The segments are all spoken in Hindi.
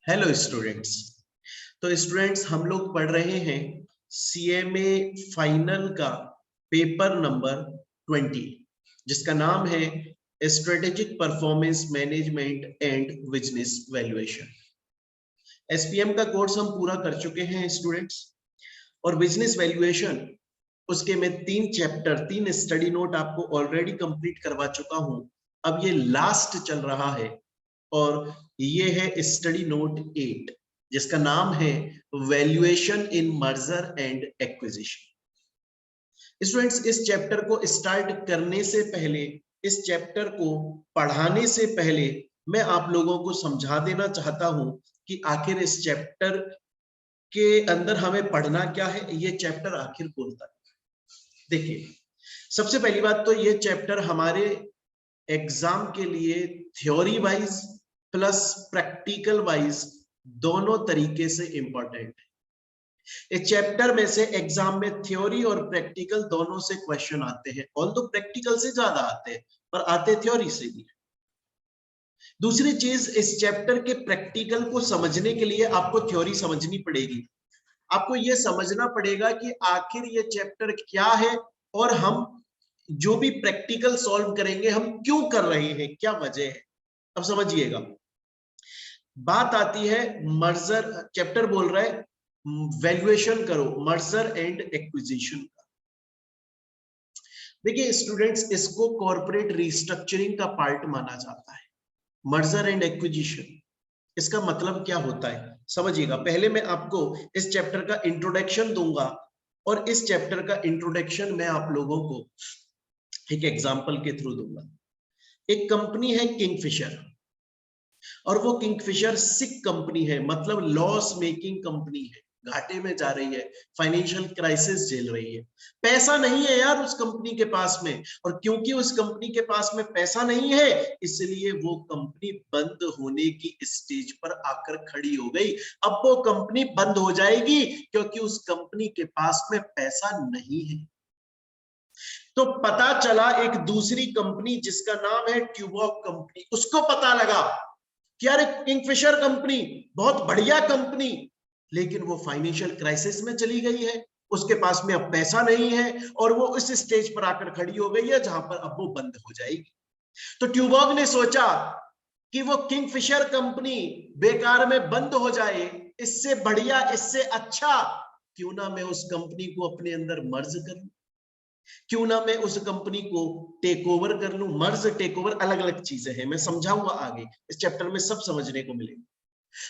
Hello students. तो स्टूडेंट्स हम लोग पढ़ रहे हैं सीएमए फाइनल का पेपर नंबर 20 जिसका नाम है strategic performance management and business valuation. SPM का कोर्स हम पूरा कर चुके हैं स्टूडेंट्स, और बिजनेस वैल्यूएशन उसके मैं 3 स्टडी नोट आपको ऑलरेडी कंप्लीट करवा चुका हूं। अब ये लास्ट चल रहा है और ये है स्टडी नोट 8 जिसका नाम है valuation in merger and acquisition. Students, इस चैप्टर को स्टार्ट करने से पहले, इस चैप्टर को पढ़ाने से पहले मैं आप लोगों को समझा देना चाहता हूं कि आखिर इस चैप्टर के अंदर हमें पढ़ना क्या है, ये चैप्टर आखिर बोलता है। देखिए, सबसे पहली बात तो ये चैप्टर हमारे एग्जाम के लिए theory wise plus practical wise दोनों तरीके से इंपॉर्टेंट है। इस चैप्टर में से एग्जाम में थ्योरी और प्रैक्टिकल दोनों से क्वेश्चन आते हैं, ऑल्दो प्रैक्टिकल से ज्यादा आते हैं पर आते थ्योरी से भी। दूसरी चीज, इस चैप्टर के प्रैक्टिकल को समझने के लिए आपको थ्योरी समझनी पड़ेगी। आपको यह समझना पड़ेगा कि आखिर ये चैप्टर क्या है और हम जो भी प्रैक्टिकल सॉल्व करेंगे हम क्यों कर रहे हैं, क्या वजह है। अब समझिएगा, बात आती है मर्जर, चैप्टर बोल रहा है वैल्यूएशन करो मर्जर एंड एक्विजिशन का। देखिए स्टूडेंट्स, इसको कॉर्पोरेट रिस्ट्रक्चरिंग का पार्ट माना जाता है। मर्जर एंड एक्विजिशन, इसका मतलब क्या होता है समझिएगा। पहले मैं आपको इस चैप्टर का इंट्रोडक्शन दूंगा और इस चैप्टर का इंट्रोडक्शन मैं आप लोगों को एक एग्जांपल के थ्रू दूंगा। एक कंपनी है किंगफिशर, और वो किंगफिशर सिक कंपनी है, मतलब लॉस मेकिंग कंपनी है, घाटे में जा रही है, फाइनेंशियल क्राइसिस झेल रही है। पैसा नहीं है यार उस कंपनी के पास में, और क्योंकि उस कंपनी के पास में पैसा नहीं है इसलिए वो कंपनी बंद होने की स्टेज पर आकर खड़ी हो गई। अब वो कंपनी बंद हो जाएगी क्योंकि उस कंपनी के पास में पैसा नहीं है। तो पता चला एक दूसरी कंपनी जिसका नाम है ट्यूबॉक कंपनी, उसको पता लगा कि यार किंगफिशर कंपनी बहुत बढ़िया कंपनी, लेकिन वो फाइनेंशियल क्राइसिस में चली गई है, उसके पास में अब पैसा नहीं है और वो इस स्टेज पर आकर खड़ी हो गई है जहां पर अब वो बंद हो जाएगी। तो ट्यूबॉक ने सोचा कि वो किंगफिशर कंपनी बेकार में बंद हो जाए, इससे बढ़िया, इससे अच्छा क्यों ना मैं उस कंपनी को अपने अंदर मर्ज कर लूं, क्यों ना मैं उस कंपनी को टेक ओवर कर लूं। मर्ज टेक ओवर अलग अलग चीजें हैं, मैं समझाऊंगा आगे, इस चैप्टर में सब समझने को मिलेगा।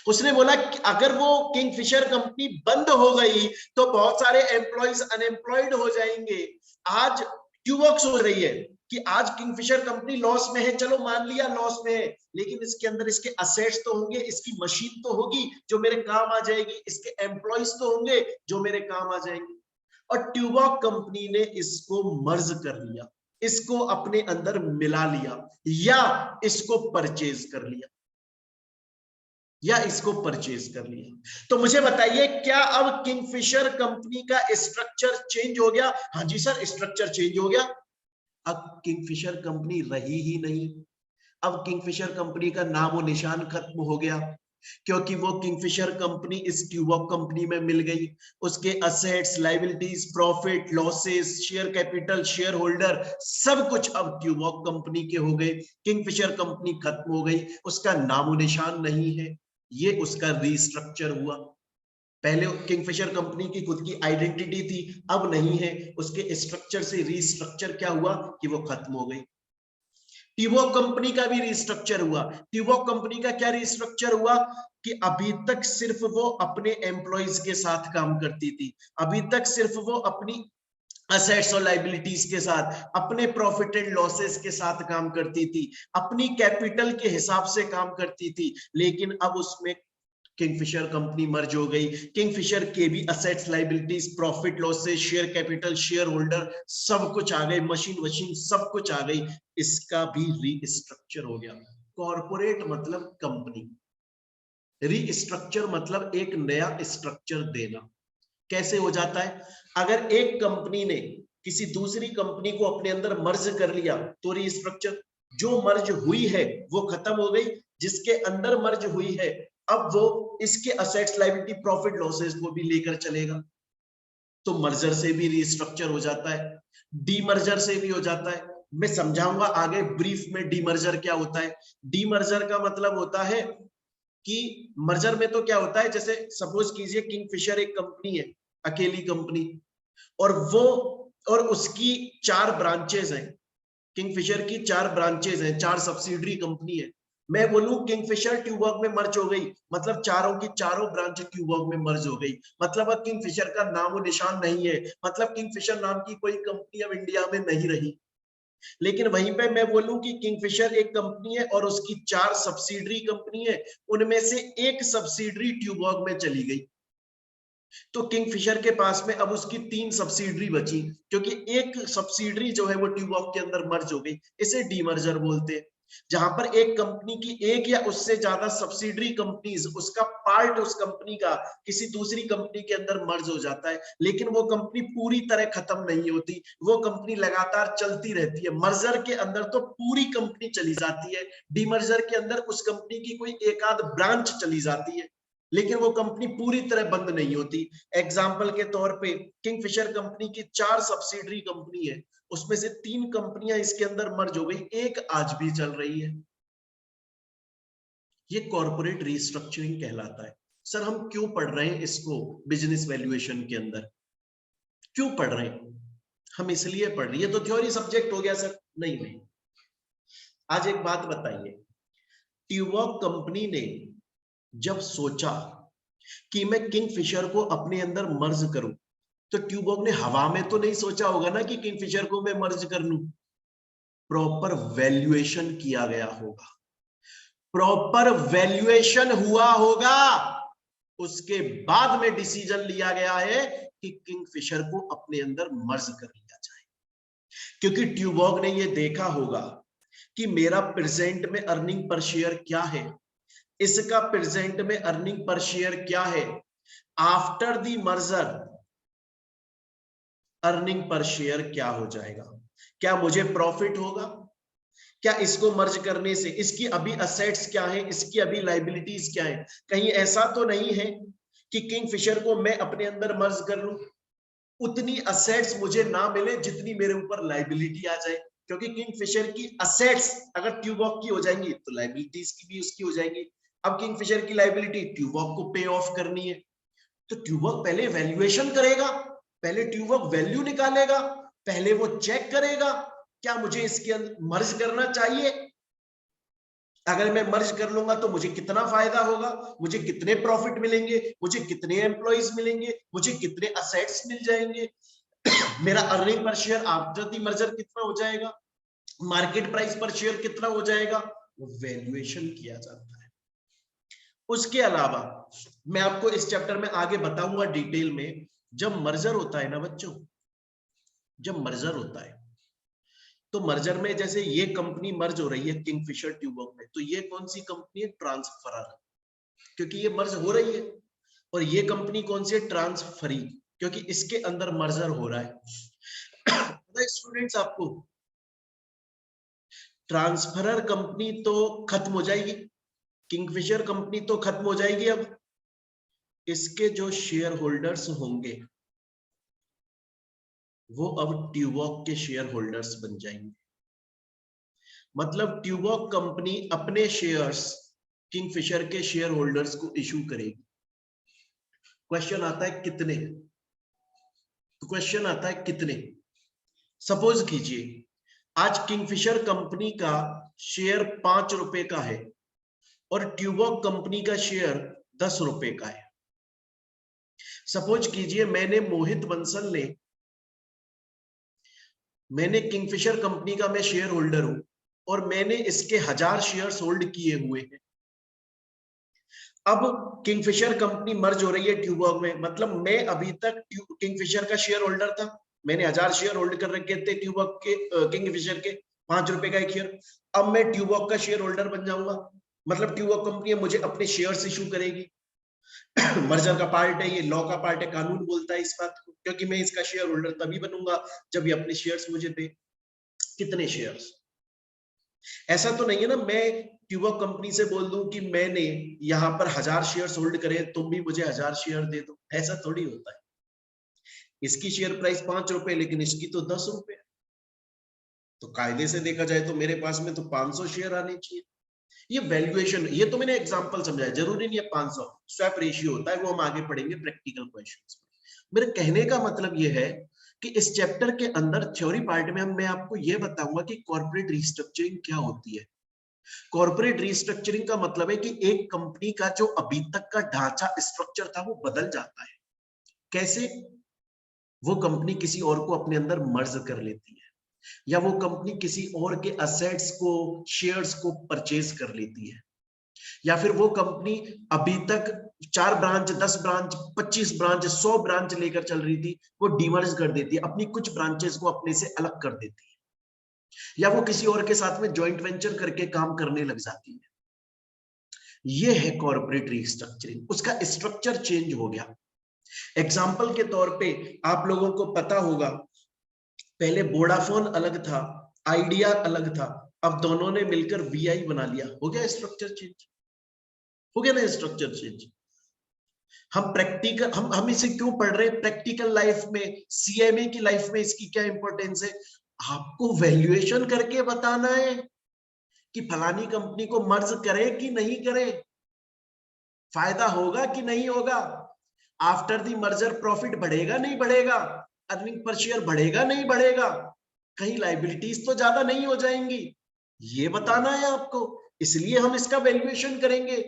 उसने बोला कि अगर वो किंगफिशर कंपनी बंद हो गई तो बहुत सारे एम्प्लॉइज अनएम्प्लॉयड हो जाएंगे। आज ट्यूबॉक सोच रही है कि आज किंगफिशर कंपनी लॉस में है, चलो मान लिया लॉस में है, लेकिन इसके अंदर इसके असेट्स तो होंगे, इसकी मशीन तो होगी जो मेरे काम आ जाएगी, इसके एम्प्लॉइज तो होंगे जो मेरे काम आ जाएंगे। और ट्यूबॉक कंपनी ने इसको मर्ज कर लिया, इसको अपने अंदर मिला लिया, या इसको परचेज कर लिया, या इसको परचेज कर लिया। तो मुझे बताइए, क्या अब किंगफिशर कंपनी का स्ट्रक्चर चेंज हो गया? हाँ जी सर, स्ट्रक्चर चेंज हो गया। अब किंगफिशर कंपनी रही ही नहीं, अब किंगफिशर कंपनी का नामो निशान खत्म हो गया, क्योंकि वो किंगफिशर कंपनी इस ट्यूबॉक कंपनी में मिल गई। उसके assets, liabilities, profit, losses, share capital, share holder, सब कुछ अब ट्यूबॉक कंपनी के हो गए। किंगफिशर कंपनी खत्म हो गई, उसका नामो निशान नहीं है। ये उसका रीस्ट्रक्चर हुआ। पहले किंगफिशर कंपनी की खुद की आइडेंटिटी थी, अब नहीं है, उसके स्ट्रक्चर से रीस्ट्रक्चर क्या हुआ कि वो खत्म हो गई। ट्यूबॉक कंपनी का भी रिस्ट्रक्चर हुआ। ट्यूबॉक कंपनी का क्या रिस्ट्रक्चर हुआ कि अभी तक सिर्फ वो अपने एम्प्लॉइज के साथ काम करती थी, अभी तक सिर्फ वो अपनी असेट्स और लायबिलिटीज के साथ, अपने प्रॉफिट एंड लॉसेस के साथ काम करती थी, अपनी कैपिटल के हिसाब से काम करती थी। लेकिन अब उसमें किंगफिशर कंपनी मर्ज हो गई, किंगफिशर के भी assets, liabilities, profit losses, share capital, share holder सब कुछ आ गए, मशीन वशीन सब कुछ आ गई, इसका भी रीस्ट्रक्चर हो गया। कॉर्पोरेट मतलब कंपनी, रीस्ट्रक्चर मतलब एक नया स्ट्रक्चर देना। कैसे हो जाता है? अगर एक कंपनी ने किसी दूसरी कंपनी को अपने अंदर मर्ज कर लिया तो रीस्ट्रक्चर, जो मर्ज हुई है वो खत्म हो गई, जिसके अंदर मर्ज हुई है अब वो इसके असेट्स, लायबिलिटी, प्रॉफिट लॉसेस को भी लेकर चलेगा। तो मर्जर से भी रीस्ट्रक्चर हो जाता है, डीमर्जर से भी हो जाता है। मैं समझाऊंगा आगे ब्रीफ में डीमर्जर क्या होता है। डीमर्जर का मतलब होता है कि मर्जर में तो क्या होता है, जैसे सपोज कीजिए किंगफिशर एक कंपनी है, अकेली कंपनी, और वो और उसकी 4 ब्रांचेस हैं। किंगफिशर की 4 ब्रांचेस हैं, 4 सब्सिडरी कंपनी है। मैं बोलूं किंगफिशर ट्यूबॉग में मर्ज हो गई, मतलब चारों की चारों ब्रांच ट्यूबॉग में मर्ज हो गई, मतलब अब किंगफिशर का नामो निशान नहीं है, मतलब किंगफिशर नाम की कोई कंपनी अब इंडिया में नहीं रही। लेकिन वहीं पे मैं बोलूं कि किंगफिशर एक कंपनी है और उसकी 4 सब्सिडरी कंपनी है, उनमें से एक सब्सिडरी ट्यूबॉग में चली गई, तो किंगफिशर के पास में अब उसकी 3 सब्सिडरी बची, क्योंकि एक सब्सिडरी जो है वो ट्यूबॉग के अंदर मर्ज हो गई। इसे डीमर्जर बोलते हैं, जहां पर एक कंपनी की एक या उससे ज्यादा सब्सिडरी कंपनीज, उसका पार्ट उस कंपनी का किसी दूसरी कंपनी के अंदर मर्ज हो जाता है, लेकिन वो कंपनी पूरी तरह खत्म नहीं होती, वो कंपनी लगातार चलती रहती है। मर्जर के अंदर तो पूरी कंपनी चली जाती है, डीमर्जर के अंदर उस कंपनी की कोई एक आध ब्रांच चली जाती है, लेकिन वो कंपनी पूरी तरह बंद नहीं होती। एग्जाम्पल के तौर पे किंगफिशर कंपनी की 4 सब्सिडरी कंपनी है, उसमें से 3 कंपनियां इसके अंदर मर्ज हो गई, एक आज भी चल रही है। ये कॉर्पोरेट रिस्ट्रक्चरिंग कहलाता है। सर हम क्यों पढ़ रहे हैं इसको बिजनेस वैल्यूएशन के अंदर, क्यों पढ़ रहे हैं? हम इसलिए पढ़ रहे हैं, ये तो थ्योरी सब्जेक्ट हो गया सर। नहीं नहीं, आज एक बात बताइए, ट्यूबॉग कंपनी ने जब सोचा कि मैं किंगफिशर को अपने अंदर मर्ज करूं, तो ट्यूबॉग ने हवा में तो नहीं सोचा होगा ना कि किंगफिशर को मैं मर्ज कर लूं। प्रॉपर वैल्यूएशन किया गया होगा, प्रॉपर वैल्यूएशन हुआ होगा, उसके बाद में डिसीजन लिया गया है कि किंगफिशर को अपने अंदर मर्ज कर लिया जाए। क्योंकि ट्यूबॉग ने यह देखा होगा कि मेरा प्रेजेंट में अर्निंग पर शेयर क्या है, इसका प्रेजेंट में अर्निंग पर शेयर क्या है, after the merger earning per share क्या हो जाएगा, क्या मुझे प्रॉफिट होगा, क्या इसको मर्ज करने से इसकी अभी असेट्स क्या है, इसकी अभी लाइबिलिटीज क्या है। कहीं ऐसा तो नहीं है कि किंगफिशर को मैं अपने अंदर मर्ज कर लूं, उतनी असेट्स मुझे ना मिले जितनी मेरे ऊपर लाइबिलिटी आ जाए, क्योंकि किंगफिशर की असेट्स अगर ट्यूबॉग की हो जाएंगी तो लाइबिलिटीज की भी उसकी हो जाएंगी। अब किंगफिशर की लाइबिलिटी ट्यूबॉग को पे ऑफ करनी है, तो ट्यूबॉग पहले वैल्यूएशन करेगा, पहले ट्यूबॉग वैल्यू निकालेगा, पहले वो चेक करेगा क्या मुझे इसके अंदर मर्ज करना चाहिए, अगर मैं मर्ज कर लूंगा तो मुझे कितना फायदा होगा, मुझे कितने प्रॉफिट मिलेंगे, मुझे कितने एम्प्लॉइज मिलेंगे, मुझे कितने असेट्स मिल जाएंगे, मेरा earning per share after the merger कितना हो जाएगा, मार्केट प्राइस पर शेयर कितना हो जाएगा, वो वैल्यूएशन किया जाता है। उसके अलावा मैं आपको इस चैप्टर में आगे बताऊंगा डिटेल में, जब मर्जर होता है ना बच्चों, जब मर्जर होता है तो मर्जर में जैसे ये कंपनी मर्ज हो रही है किंगफिशर ट्यूबॉग में, तो ये कौन सी कंपनी है, ट्रांसफरर, क्योंकि ये मर्ज हो रही है। और ये कंपनी कौन सी है, ट्रांसफरी, क्योंकि इसके अंदर मर्जर हो रहा है। स्टूडेंट्स आपको ट्रांसफरर कंपनी तो खत्म हो जाएगी, किंगफिशर कंपनी तो खत्म हो जाएगी, अब इसके जो शेयर होल्डर्स होंगे वो अब ट्यूबॉग के शेयर होल्डर्स बन जाएंगे। मतलब ट्यूबॉग कंपनी अपने शेयर्स किंगफिशर के शेयर होल्डर्स को इशू करेगी। क्वेश्चन आता है कितने, तो क्वेश्चन आता है कितने। सपोज कीजिए आज किंगफिशर कंपनी का शेयर 5 रुपए का है और ट्यूबॉग कंपनी का शेयर 10 रुपए का है। सपोज कीजिए मैंने किंगफिशर कंपनी का मैं शेयर होल्डर हूं और मैंने इसके 1000 शेयर्स होल्ड किए हुए हैं। अब किंगफिशर कंपनी मर्ज हो रही है ट्यूबॉग में, मतलब मैं अभी तक किंगफिशर का शेयर होल्डर था, मैंने 1000 शेयर होल्ड कर रखे थे ट्यूबॉग के, किंगफिशर के 5 रुपए का एक शेयर। अब मैं ट्यूबॉग का शेयर होल्डर बन जाऊंगा, मतलब ट्यूबॉग कंपनी मुझे अपने शेयर्स इशू करेगी। मर्जर का पार्ट है, ये लॉ का पार्ट है, कानून बोलता है इस बात को, क्योंकि मैं इसका शेयर होल्डर तभी बनूंगा जब ये अपने शेयर्स मुझे दे। कितने शेयर्स, ऐसा तो नहीं है ना मैं ट्यूबो कंपनी से बोल दूं कि मैंने यहां पर 1000 शेयर्स होल्ड करे, तुम भी मुझे 1000 शेयर दे दो, ऐसा थोड़ी होता है। इसकी शेयर प्राइस 5 रुपए लेकिन इसकी तो 10 रुपए, तो कायदे से देखा जाए तो मेरे पास में तो 500 शेयर आने चाहिए। ये वैल्यूएशन, ये तो मैंने एग्जांपल समझाया, जरूरी नहीं है 500, स्वैप रेशियो होता है, वो हम आगे पढ़ेंगे प्रैक्टिकल क्वेश्चंस में। मेरे कहने का मतलब ये है कि इस चैप्टर के अंदर थ्योरी पार्ट में मैं आपको ये बताऊंगा कि कॉर्पोरेट रिस्ट्रक्चरिंग क्या होती है। कॉर्पोरेट रिस्ट्रक्चरिंग का मतलब है कि एक कंपनी का जो अभी तक का ढांचा स्ट्रक्चर था वो बदल जाता है। कैसे? वो कंपनी किसी और को अपने अंदर मर्ज कर लेती है, या वो कंपनी किसी और के असेट्स को, शेयर्स को परचेज कर लेती है, या फिर वो कंपनी अभी तक 4 ब्रांच, 10 ब्रांच, 25 ब्रांच, 100 ब्रांच लेकर चल रही थी, वो डिमर्ज कर देती है, अपनी कुछ ब्रांचेस को अपने से अलग कर देती है, या वो किसी और के साथ में जॉइंट वेंचर करके काम करने लग जाती है। ये है कॉर्पोरेट रिस्ट्रक्चरिंग, उसका स्ट्रक्चर चेंज हो गया। एग्जाम्पल के तौर पे आप लोगों को पता होगा, पहले वोडाफोन अलग था, आइडिया अलग था, अब दोनों ने मिलकर वीआई बना लिया। हो गया स्ट्रक्चर चेंज, हो गया ना स्ट्रक्चर चेंज। हम प्रैक्टिकल, हम इसे क्यों पढ़ रहे हैं? प्रैक्टिकल लाइफ में, सीएमए की लाइफ में इसकी क्या इंपॉर्टेंस है? आपको वैल्यूएशन करके बताना है कि फलानी कंपनी को मर्ज करे कि नहीं करे, फायदा होगा कि नहीं होगा, आफ्टर दी मर्जर प्रॉफिट बढ़ेगा नहीं बढ़ेगा, अर्निंग पर शेयर बढ़ेगा नहीं बढ़ेगा, कहीं लाइबिलिटीज तो ज्यादा नहीं हो जाएंगी, ये बताना है आपको। इसलिए हम इसका वैल्यूएशन करेंगे।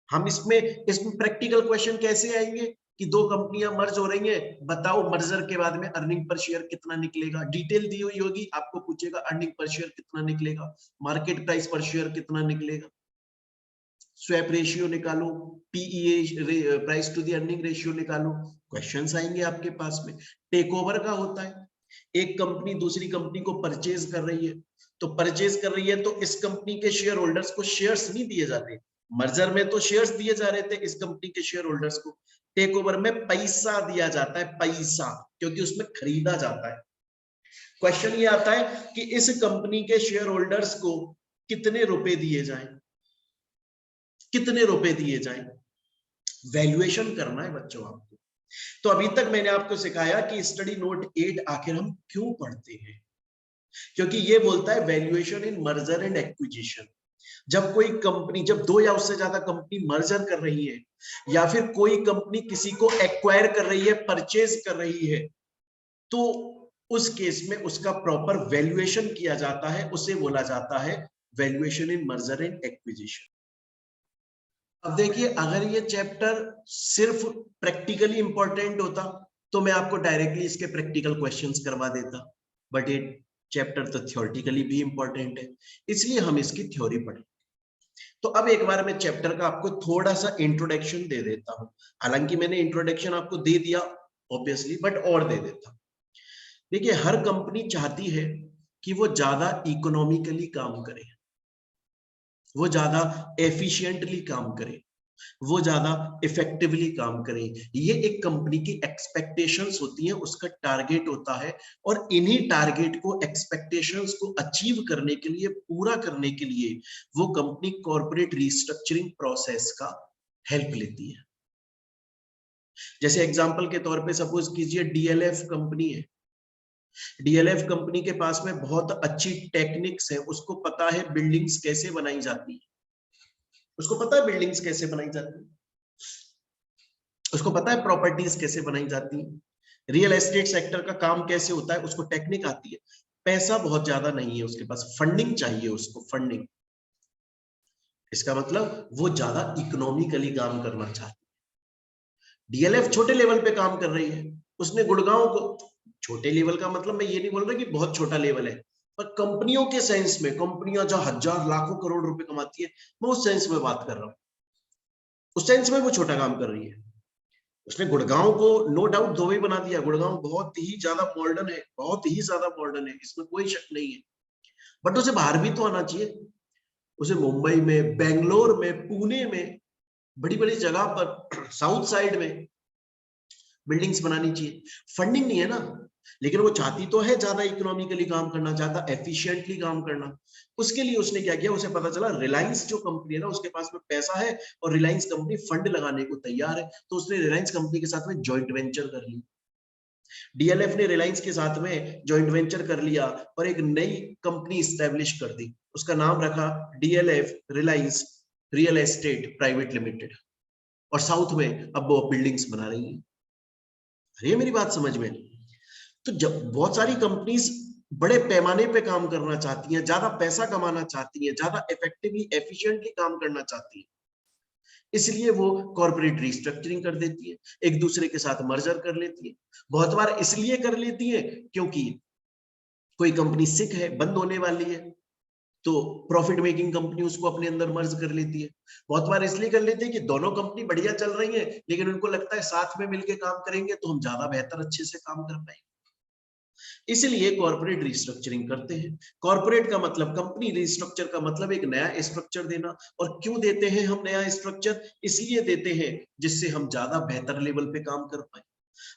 हम इसमें प्रैक्टिकल क्वेश्चन कैसे आएंगे कि दो कंपनियां मर्ज हो रही हैं, बताओ मर्जर के बाद में अर्निंग पर शेयर कितना निकलेगा, डिटेल दी हुई होगी, आपको पूछेगा अर्निंग पर शेयर कितना निकलेगा, मार्केट प्राइस पर शेयर कितना निकलेगा, स्वैप रेशियो निकालो, PEA price to the earning ratio निकालो, क्वेश्चंस आएंगे आपके पास में। टेक ओवर का होता है, एक कंपनी दूसरी कंपनी को परचेज कर रही है, तो परचेज कर रही है तो इस कंपनी के शेयर होल्डर्स को शेयर्स नहीं दिए जाते, मर्जर में तो शेयर्स दिए जा रहे थे इस कंपनी के शेयर होल्डर्स को, टेक ओवर में पैसा दिया जाता है, पैसा, क्योंकि उसमें खरीदा जाता है। क्वेश्चन ये आता है कि इस कंपनी के शेयर होल्डर्स को कितने रुपए दिए जाएं, कितने रुपए दिए जाएं, वैल्यूएशन करना है बच्चों आपको। तो अभी तक मैंने आपको सिखाया कि स्टडी नोट 8 आखिर हम क्यों पढ़ते हैं, क्योंकि ये बोलता है valuation in merger and acquisition. जब कोई कंपनी, जब दो या उससे ज्यादा कंपनी मर्जर कर रही है, या फिर कोई कंपनी किसी को एक्वायर कर रही है, परचेज कर रही है, तो उस केस में उसका प्रॉपर वैल्यूएशन किया जाता है, उसे बोला जाता है valuation in merger and acquisition. अब देखिए, अगर ये चैप्टर सिर्फ प्रैक्टिकली इंपॉर्टेंट होता तो मैं आपको डायरेक्टली इसके प्रैक्टिकल क्वेश्चंस करवा देता, बट ये चैप्टर तो थ्योरेटिकली भी इंपॉर्टेंट है, इसलिए हम इसकी थ्योरी पढ़ें। तो अब एक बार मैं चैप्टर का आपको थोड़ा सा इंट्रोडक्शन दे देता हूं, हालांकि मैंने इंट्रोडक्शन आपको दे दिया ऑब्वियसली, बट और दे देता। देखिए, हर कंपनी चाहती है कि वो ज्यादा इकोनॉमिकली काम करे, वो ज्यादा एफिशिएंटली काम करे, वो ज्यादा इफेक्टिवली काम करे। ये एक कंपनी की एक्सपेक्टेशंस होती हैं, उसका टारगेट होता है, और इन्हीं टारगेट को, एक्सपेक्टेशंस को अचीव करने के लिए, पूरा करने के लिए वो कंपनी कॉर्पोरेट रिस्ट्रक्चरिंग प्रोसेस का हेल्प लेती है। जैसे एग्जांपल के तौर पे सपोज कीजिए डीएलएफ कंपनी है, डीएलएफ कंपनी के पास में बहुत अच्छी टेक्निक्स है, उसको पता है बिल्डिंग्स कैसे बनाई जाती है, उसको पता है बिल्डिंग्स कैसे बनाई जाती है, उसको पता है प्रॉपर्टीज कैसे बनाई जाती है, रियल एस्टेट सेक्टर का काम कैसे होता है, उसको टेक्निक आती है। पैसा बहुत ज्यादा नहीं है उसके पास, फंडिंग चाहिए उसको, फंडिंग। इसका मतलब वो ज्यादा इकोनॉमिकली काम करना चाहती है। डीएलएफ छोटे लेवल पे काम कर रही है, उसने गुड़गांव को, छोटे लेवल का मतलब मैं ये नहीं बोल रहा कि बहुत छोटा लेवल है, पर कंपनियों के सेंस में, कंपनियां जो हजार लाखों करोड़ रुपए कमाती है, मैं उस सेंस में बात कर रहा हूं, उस सेंस में वो छोटा काम कर रही है। उसने गुड़गांव को नो डाउट धोबी बना दिया, गुड़गांव बहुत ही ज्यादा मॉडर्न है, बहुत ही ज्यादा मॉडर्न है, इसमें कोई शक नहीं है, बट उसे बाहर भी तो आना चाहिए, उसे मुंबई में, बेंगलोर में, पुणे में, बड़ी बड़ी जगह पर, साउथ साइड में बिल्डिंग्स बनानी चाहिए। फंडिंग नहीं है ना, लेकिन वो चाहती तो है ज्यादा इकोनॉमिकली काम करना, ज्यादा एफिशिएंटली काम करना। उसके लिए उसने क्या किया, उसे पता चला रिलायंस जो कंपनी है ना उसके पास में पैसा है और रिलायंस कंपनी फंड लगाने को तैयार है, तो उसने रिलायंस कंपनी के साथ में जॉइंट वेंचर कर ली। डीएलएफ ने रिलायंस के साथ में जॉइंट वेंचर कर लिया और एक नई कंपनी स्टैब्लिश कर दी, उसका नाम रखा DLF Reliance real estate private limited, और साउथ में अब वो बिल्डिंग्स बना रही है। अरे मेरी बात समझ में? तो जब बहुत सारी कंपनीज बड़े पैमाने पे काम करना चाहती हैं, ज्यादा पैसा कमाना चाहती हैं, ज्यादा इफेक्टिवली एफिशिएंटली काम करना चाहती हैं, इसलिए वो कॉर्पोरेट रिस्ट्रक्चरिंग कर देती है, एक दूसरे के साथ मर्जर कर लेती है। बहुत बार इसलिए कर लेती है क्योंकि कोई कंपनी सिक है, बंद होने वाली है, तो प्रॉफिट मेकिंग कंपनी उसको अपने अंदर मर्ज कर लेती है। बहुत बार इसलिए कर लेते हैं कि दोनों कंपनी बढ़िया चल रही है, लेकिन उनको लगता है साथ में मिलकर काम करेंगे तो हम ज्यादा बेहतर अच्छे से काम कर पाएंगे, इसलिए कॉर्पोरेट रिस्ट्रक्चरिंग करते हैं। कॉर्पोरेट का मतलब, कंपनी रिस्ट्रक्चर का मतलब एक नया स्ट्रक्चर देना। और क्यों देते हैं हम नया स्ट्रक्चर? इसलिए देते हैं जिससे हम ज्यादा बेहतर लेवल पे काम कर पाए।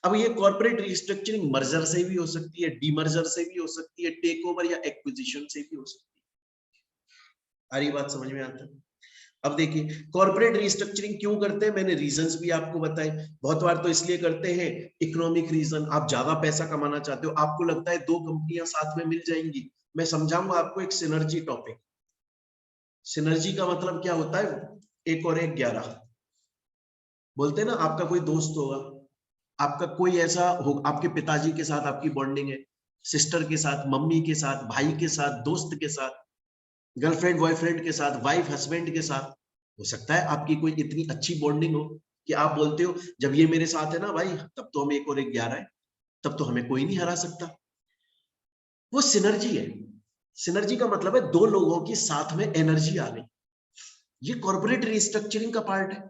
अब ये कॉर्पोरेट रिस्ट्रक्चरिंग मर्जर से भी हो सकती है, डीमर्जर से भी हो सकती है, टेक ओवर या एक्विजिशन से भी हो सकती है। सारी बात समझ में आता है? अब देखिए कॉर्पोरेट रिस्ट्रक्चरिंग क्यों करते हैं, मैंने रीजंस भी आपको बताए। बहुत बार तो इसलिए करते हैं इकोनॉमिक रीजन, आप ज्यादा पैसा कमाना चाहते हो, आपको लगता है दो कंपनियां साथ में मिल जाएंगी। मैं समझाऊंगा आपको एक सिनर्जी टॉपिक। सिनर्जी का मतलब क्या होता है? एक और एक 11 बोलते हैं ना। आपका कोई दोस्त होगा, आपका कोई ऐसा हो, आपके पिताजी के साथ आपकी बॉन्डिंग है, सिस्टर के साथ, मम्मी के साथ, भाई के साथ, दोस्त के साथ, गर्लफ्रेंड बॉयफ्रेंड के साथ, वाइफ हस्बैंड के साथ। हो सकता है आपकी कोई इतनी अच्छी बॉन्डिंग हो कि आप बोलते हो जब ये मेरे साथ है ना भाई, तब तो हम एक और एक 11 है, तब तो हमें कोई नहीं हरा सकता। वो सिनर्जी है। सिनर्जी का मतलब है दो लोगों की साथ में एनर्जी आ गई। ये कॉर्पोरेट रिस्ट्रक्चरिंग का पार्ट है।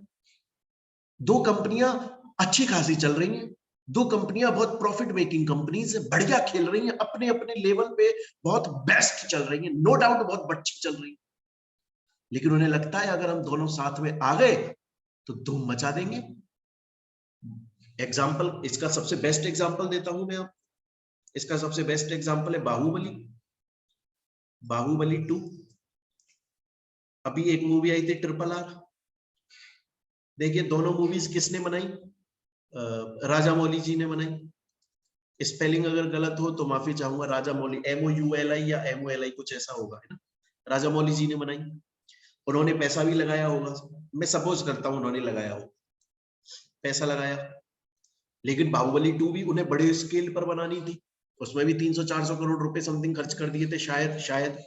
दो कंपनियां अच्छी खासी चल रही हैं, दो कंपनियां बहुत प्रॉफिट मेकिंग कंपनीज है, बढ़िया खेल रही हैं, अपने अपने लेवल पे बहुत बेस्ट चल रही हैं, नो डाउट बहुत अच्छी चल रही हैं, लेकिन उन्हें लगता है अगर हम दोनों साथ में आ गए तो धूम मचा देंगे। एग्जाम्पल, इसका सबसे बेस्ट एग्जाम्पल देता हूं मैं आप। इसका सबसे बेस्ट एग्जाम्पल है बाहुबली। बाहुबली 2। अभी एक मूवी आई थी RRR। देखिए दोनों मूवीज किसने बनाई? राजा मौली जी ने बनाई। स्पेलिंग अगर गलत हो तो माफी चाहूंगा। राजा मौली, MOULI या MOLI कुछ ऐसा होगा, है ना। राजा मौली जी ने बनाई। उन्होंने पैसा भी लगाया होगा, मैं सपोज करता हूं उन्होंने लगाया हो, पैसा लगाया। लेकिन बाहुबली 2 भी उन्हें बड़े स्केल पर बनानी थी, उसमें भी 300-400 करोड़ रुपए समथिंग खर्च कर दिए थे शायद।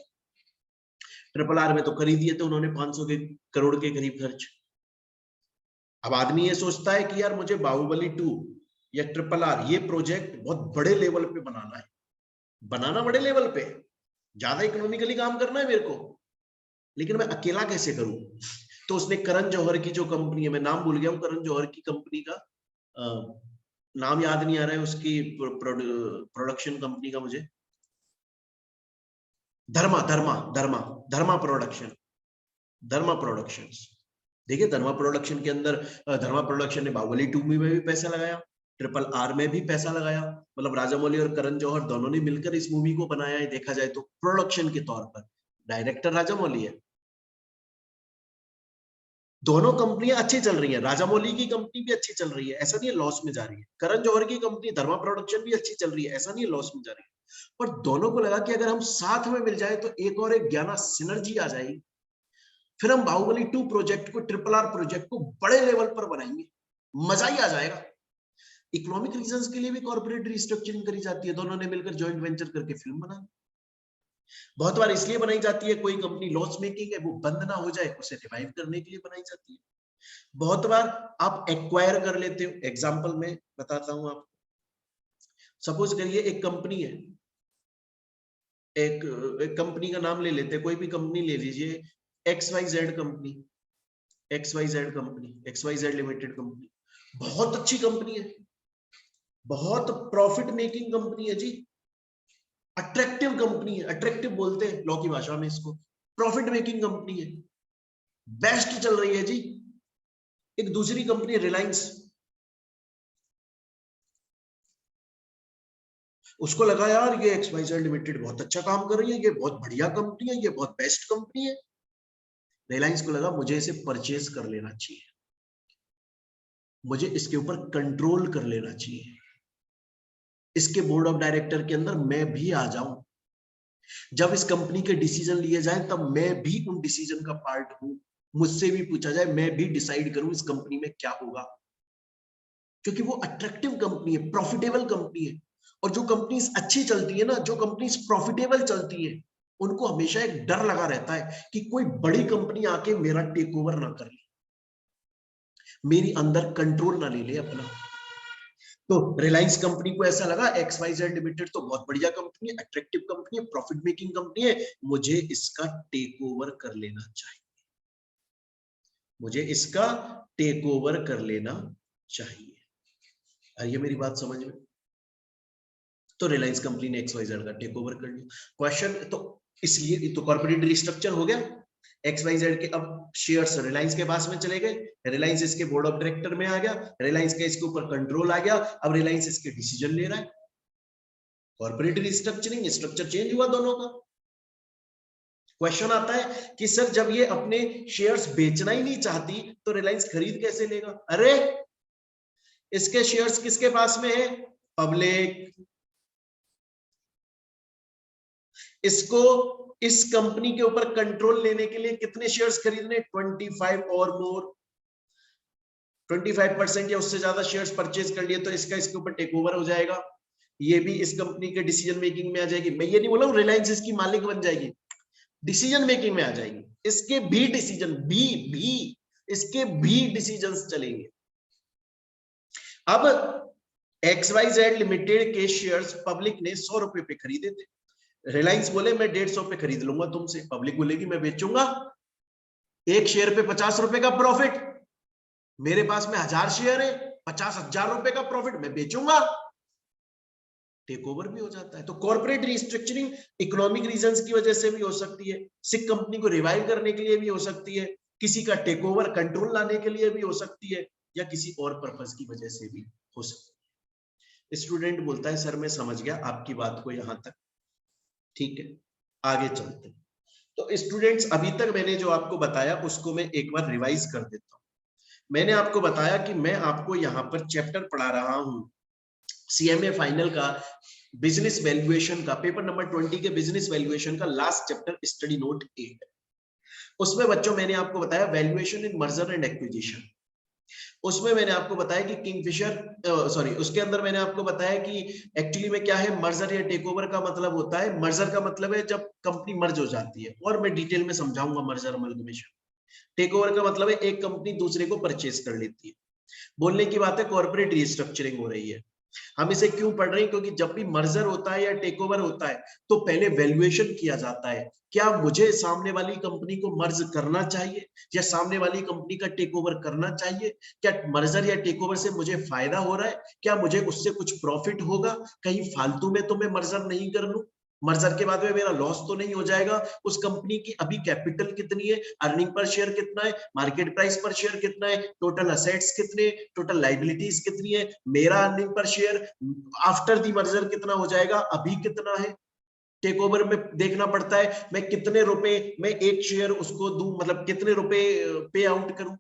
RRR में तो कर ही दिए थे उन्होंने 500 करोड़ के करीब खर्च। अब आदमी ये सोचता है कि यार मुझे बाहुबली 2 या RRR ये प्रोजेक्ट बहुत बड़े लेवल पे बनाना है, बनाना बड़े लेवल पे, ज्यादा इकोनॉमिकली काम करना है मेरे को, लेकिन मैं अकेला कैसे करूं? तो उसने करण जौहर की जो कंपनी है, मैं नाम भूल गया हूं करण जौहर की कंपनी का, नाम याद नहीं आ रहा है उसकी प्रोडक्शन कंपनी का मुझे। धर्मा धर्मा धर्मा धर्मा प्रोडक्शन, धर्मा प्रोडक्शंस। देखिए धर्मा प्रोडक्शन के अंदर, धर्मा प्रोडक्शन ने बाहुबली 2 में भी पैसा लगाया, RRR में भी पैसा लगाया। मतलब राजामौली और करण जौहर दोनों ने मिलकर इस मूवी को बनाया है, देखा जाए तो प्रोडक्शन के तौर पर। डायरेक्टर राजामौली है। दोनों कंपनियां अच्छी चल रही हैं, राजामौली की कंपनी भी अच्छी चल रही है, ऐसा नहीं है लॉस में जा रही है। करण जौहर की कंपनी धर्मा प्रोडक्शन भी अच्छी चल रही है, ऐसा नहीं है लॉस में जा रही है। पर दोनों को लगा कि अगर हम साथ में मिल जाए तो एक और एक 11 सिनर्जी आ जाएगी, फिर हम बाहुबली 2 प्रोजेक्ट को, RRR प्रोजेक्ट को बड़े लेवल पर बनाएंगे, मजा ही आ जाएगा। इकोनॉमिक रीजंस के लिए भी कॉर्पोरेट रिस्ट्रक्चरिंग करी जाती है, दोनों ने मिलकर जॉइंट वेंचर करके फिल्म बना। बहुत बार इसलिए बनाई जाती है, कोई कंपनी लॉस मेकिंग है वो बंद ना हो जाए, उसे रिवाइव करने के लिए बनाई जाती है। बहुत बार आप एक्वायर कर लेते हो। एग्जांपल में बताता हूं आपको। सपोज करिए एक कंपनी है, एक कंपनी का नाम ले लेते हैं, कोई भी कंपनी ले लीजिए, XYZ company, XYZ company, XYZ limited company. बहुत अच्छी कंपनी है, बहुत प्रॉफिट मेकिंग कंपनी है जी, अट्रैक्टिव कंपनी है, अट्रैक्टिव बोलते हैं लॉ की भाषा में इसको, प्रॉफिट मेकिंग कंपनी है, बेस्ट चल रही है जी। एक दूसरी कंपनी रिलायंस, उसको लगा यार ये XYZ लिमिटेड बहुत अच्छा काम कर रही है, ये बहुत बढ़िया कंपनी है, ये बहुत बेस्ट कंपनी है। रिलायंस को लगा मुझे इसे परचेज कर लेना चाहिए, मुझे इसके ऊपर कंट्रोल कर लेना चाहिए, इसके बोर्ड ऑफ डायरेक्टर के अंदर मैं भी आ जाऊं, जब इस कंपनी के डिसीजन लिए जाए तब मैं भी उन डिसीजन का पार्ट हूं, मुझसे भी पूछा जाए, मैं भी डिसाइड करूं इस कंपनी में क्या होगा, क्योंकि वो अट्रैक्टिव कंपनी है, प्रॉफिटेबल कंपनी है। और जो कंपनीज अच्छी चलती है ना, जो कंपनीज प्रॉफिटेबल चलती है, उनको हमेशा एक डर लगा रहता है कि कोई बड़ी कंपनी आके मेरा टेक ओवर ना कर ले, मेरी अंदर कंट्रोल ना ले ले अपना। तो रिलायंस कंपनी को ऐसा लगा XYZ लिमिटेड तो बहुत बढ़िया कंपनी है, अट्रैक्टिव कंपनी है, प्रॉफिट मेकिंग कंपनी है, मुझे इसका टेक ओवर कर लेना चाहिए, मुझे इसका टेक ओवर कर लेना चाहिए। आइए मेरी बात समझ में। तो रिलायंस कंपनी ने XYZ का टेक ओवर कर लिया। क्वेश्चन तो इसलिए तो कॉर्पोरेट रिस्ट्रक्चर हो गया, XYZ के अब शेयर्स रिलायंस के पास में चले गए, रिलायंस इसके बोर्ड ऑफ डायरेक्टर में आ गया, रिलायंस का इसके ऊपर कंट्रोल आ गया, अब रिलायंस इसके डिसीजन ले रहा है। कॉर्पोरेट रिस्ट्रक्चरिंग, स्ट्रक्चर चेंज हुआ दोनों का। क्वेश्चन आता है कि सर जब ये अपने शेयर्स बेचना ही नहीं चाहती तो रिलायंस खरीद कैसे लेगा? अरे इसके शेयर्स किसके पास में है? पब्लिक। इसको इस कंपनी के ऊपर कंट्रोल लेने के लिए कितने शेयर्स खरीदने? 25 और मोर, 25% या उससे ज्यादा शेयर्स परचेज कर लिए तो इसका इसके ऊपर टेक ओवर हो जाएगा, ये भी इस कंपनी के डिसीजन मेकिंग में आ जाएगी। मैं ये नहीं बोला हूं रिलायंस इसकी मालिक बन जाएगी, डिसीजन मेकिंग में आ जाएगी, इसके भी डिसीजन भी इसके भी डिसीजंस चलेंगे। अब XYZ लिमिटेड के शेयर्स पब्लिक ने 100 रुपए पे खरीदे थे, रिलायंस बोले मैं 150 पे खरीद लूंगा तुमसे, पब्लिक बोलेगी मैं बेचूंगा, एक शेयर पे 50 रुपए का प्रॉफिट, मेरे पास में 1000 शेयर है, 50,000 रुपए का प्रॉफिट, मैं बेचूंगा, टेक ओवर भी हो जाता है। तो कॉर्पोरेट रिस्ट्रक्चरिंग इकोनॉमिक रीजंस की वजह से भी हो सकती है, सिक कंपनी को रिवाइव करने के लिए भी हो सकती है, किसी का टेक ओवर कंट्रोल लाने के लिए भी हो सकती है, या किसी और पर्पस की वजह से भी हो सकती है। स्टूडेंट बोलता है सर मैं समझ गया आपकी बात को यहां तक, ठीक है आगे चलते हैं। तो स्टूडेंट्स अभी तक मैंने जो आपको बताया उसको मैं एक बार रिवाइज कर देता हूं। मैंने आपको बताया कि मैं आपको यहाँ पर चैप्टर पढ़ा रहा हूं CMA फाइनल का बिजनेस वैल्यूएशन का, पेपर नंबर 20 के बिजनेस वैल्यूएशन का लास्ट चैप्टर स्टडी नोट 8। उसमें बच्चों मैंने आपको बताया valuation in merger and acquisition, उसमें मैंने आपको बताया कि किंगफिशर सॉरी उसके अंदर मैंने आपको बताया कि एक्चुअली में क्या है मर्जर या टेक ओवर का मतलब होता है, मर्जर का मतलब है जब कंपनी मर्ज हो जाती है, और मैं डिटेल में समझाऊंगा मर्जर अमलगमेशन। टेक ओवर का मतलब है एक कंपनी दूसरे को परचेज कर लेती है। बोलने की बात है कॉर्पोरेट रिस्ट्रक्चरिंग हो रही है। हम इसे क्यों पढ़ रहे हैं? क्योंकि जब भी मर्जर होता है या टेक ओवर होता है तो पहले वैल्यूएशन किया जाता है, क्या मुझे सामने वाली कंपनी को मर्ज करना चाहिए या सामने वाली कंपनी का टेक ओवर करना चाहिए, क्या मर्जर या टेक ओवर से मुझे फायदा हो रहा है, क्या मुझे उससे कुछ प्रॉफिट होगा, कहीं फालतू में तो मैं मर्जर नहीं कर लूं, मर्जर के बाद में मेरा लॉस तो नहीं हो जाएगा, उस कंपनी की अभी कैपिटल कितनी है, अर्निंग पर शेयर कितना है, मार्केट प्राइस पर शेयर कितना है, टोटल असेट्स कितने, टोटल लाइबिलिटीज कितनी है, मेरा earning per share after the merger कितना हो जाएगा, अभी कितना है। टेक ओवर में देखना पड़ता है मैं कितने रुपए मैं एक शेयर उसको दूं, मतलब कितने रुपए पे आउट करूं,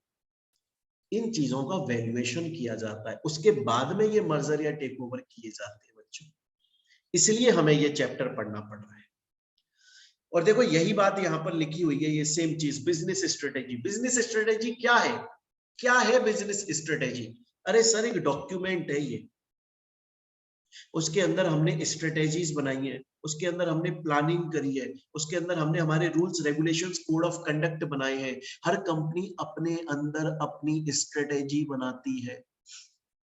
इन चीजों का वैल्यूएशन किया जाता है, उसके बाद में ये मर्जर या टेक ओवर किए जाते हैं बच्चों, इसलिए हमें ये चैप्टर पढ़ना पड़ रहा है। और देखो यही बात यहां पर लिखी हुई है, ये सेम चीज बिजनेस स्ट्रेटेजी। बिजनेस स्ट्रेटेजी क्या है? क्या है बिजनेस स्ट्रेटेजी? अरे सर एक डॉक्यूमेंट है ये, उसके अंदर हमने स्ट्रेटेजीज बनाई है, उसके अंदर हमने प्लानिंग करी है, उसके अंदर हमने हमारे rules regulations code of conduct बनाए हैं। हर कंपनी अपने अंदर अपनी स्ट्रेटेजी बनाती है।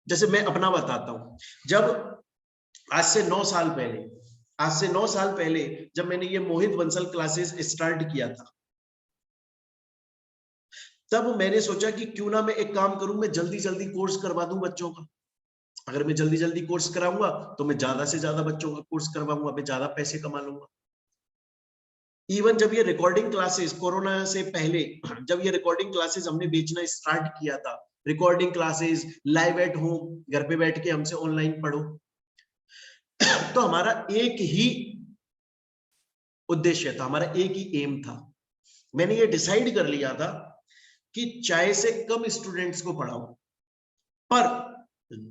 जैसे मैं अपना बताता हूं, जब आज से 9 साल पहले, आज से 9 साल पहले जब मैंने ये मोहित बंसल क्लासेस स्टार्ट किया था, तब मैंने सोचा कि क्यों ना मैं एक काम करूं, मैं जल्दी जल्दी कोर्स करवा दूं बच्चों का। अगर मैं जल्दी जल्दी कोर्स कराऊंगा तो मैं ज्यादा से ज्यादा बच्चों का कोर्स करवाऊंगा, मैं ज्यादा पैसे कमा लूंगा। इवन जब ये रिकॉर्डिंग क्लासेस कोरोना से पहले, जब ये रिकॉर्डिंग क्लासेस हमने बेचना स्टार्ट किया था, recording classes live at home, घर पे बैठ के हमसे ऑनलाइन पढ़ो, तो हमारा एक ही उद्देश्य था, हमारा एक ही एम था। मैंने ये डिसाइड कर लिया था कि चाहे से कम स्टूडेंट्स को पढ़ाओ, पर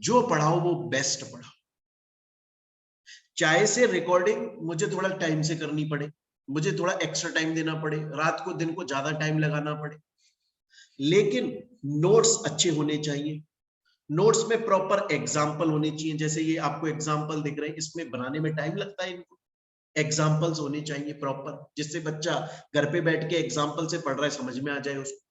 जो पढ़ाओ वो बेस्ट पढ़ाओ। चाहे से रिकॉर्डिंग मुझे थोड़ा टाइम से करनी पड़े, मुझे थोड़ा एक्स्ट्रा टाइम देना पड़े, रात को दिन को ज्यादा टाइम लगाना पड़े, लेकिन नोट्स अच्छे होने चाहिए। नोट्स में प्रॉपर एग्जाम्पल होने चाहिए। जैसे ये आपको एग्जाम्पल दिख रहे हैं, इसमें बनाने में टाइम लगता है, इनको एग्जाम्पल्स होने चाहिए प्रॉपर, जिससे बच्चा घर पे बैठ के एग्जाम्पल से पढ़ रहा है, समझ में आ जाए उसको।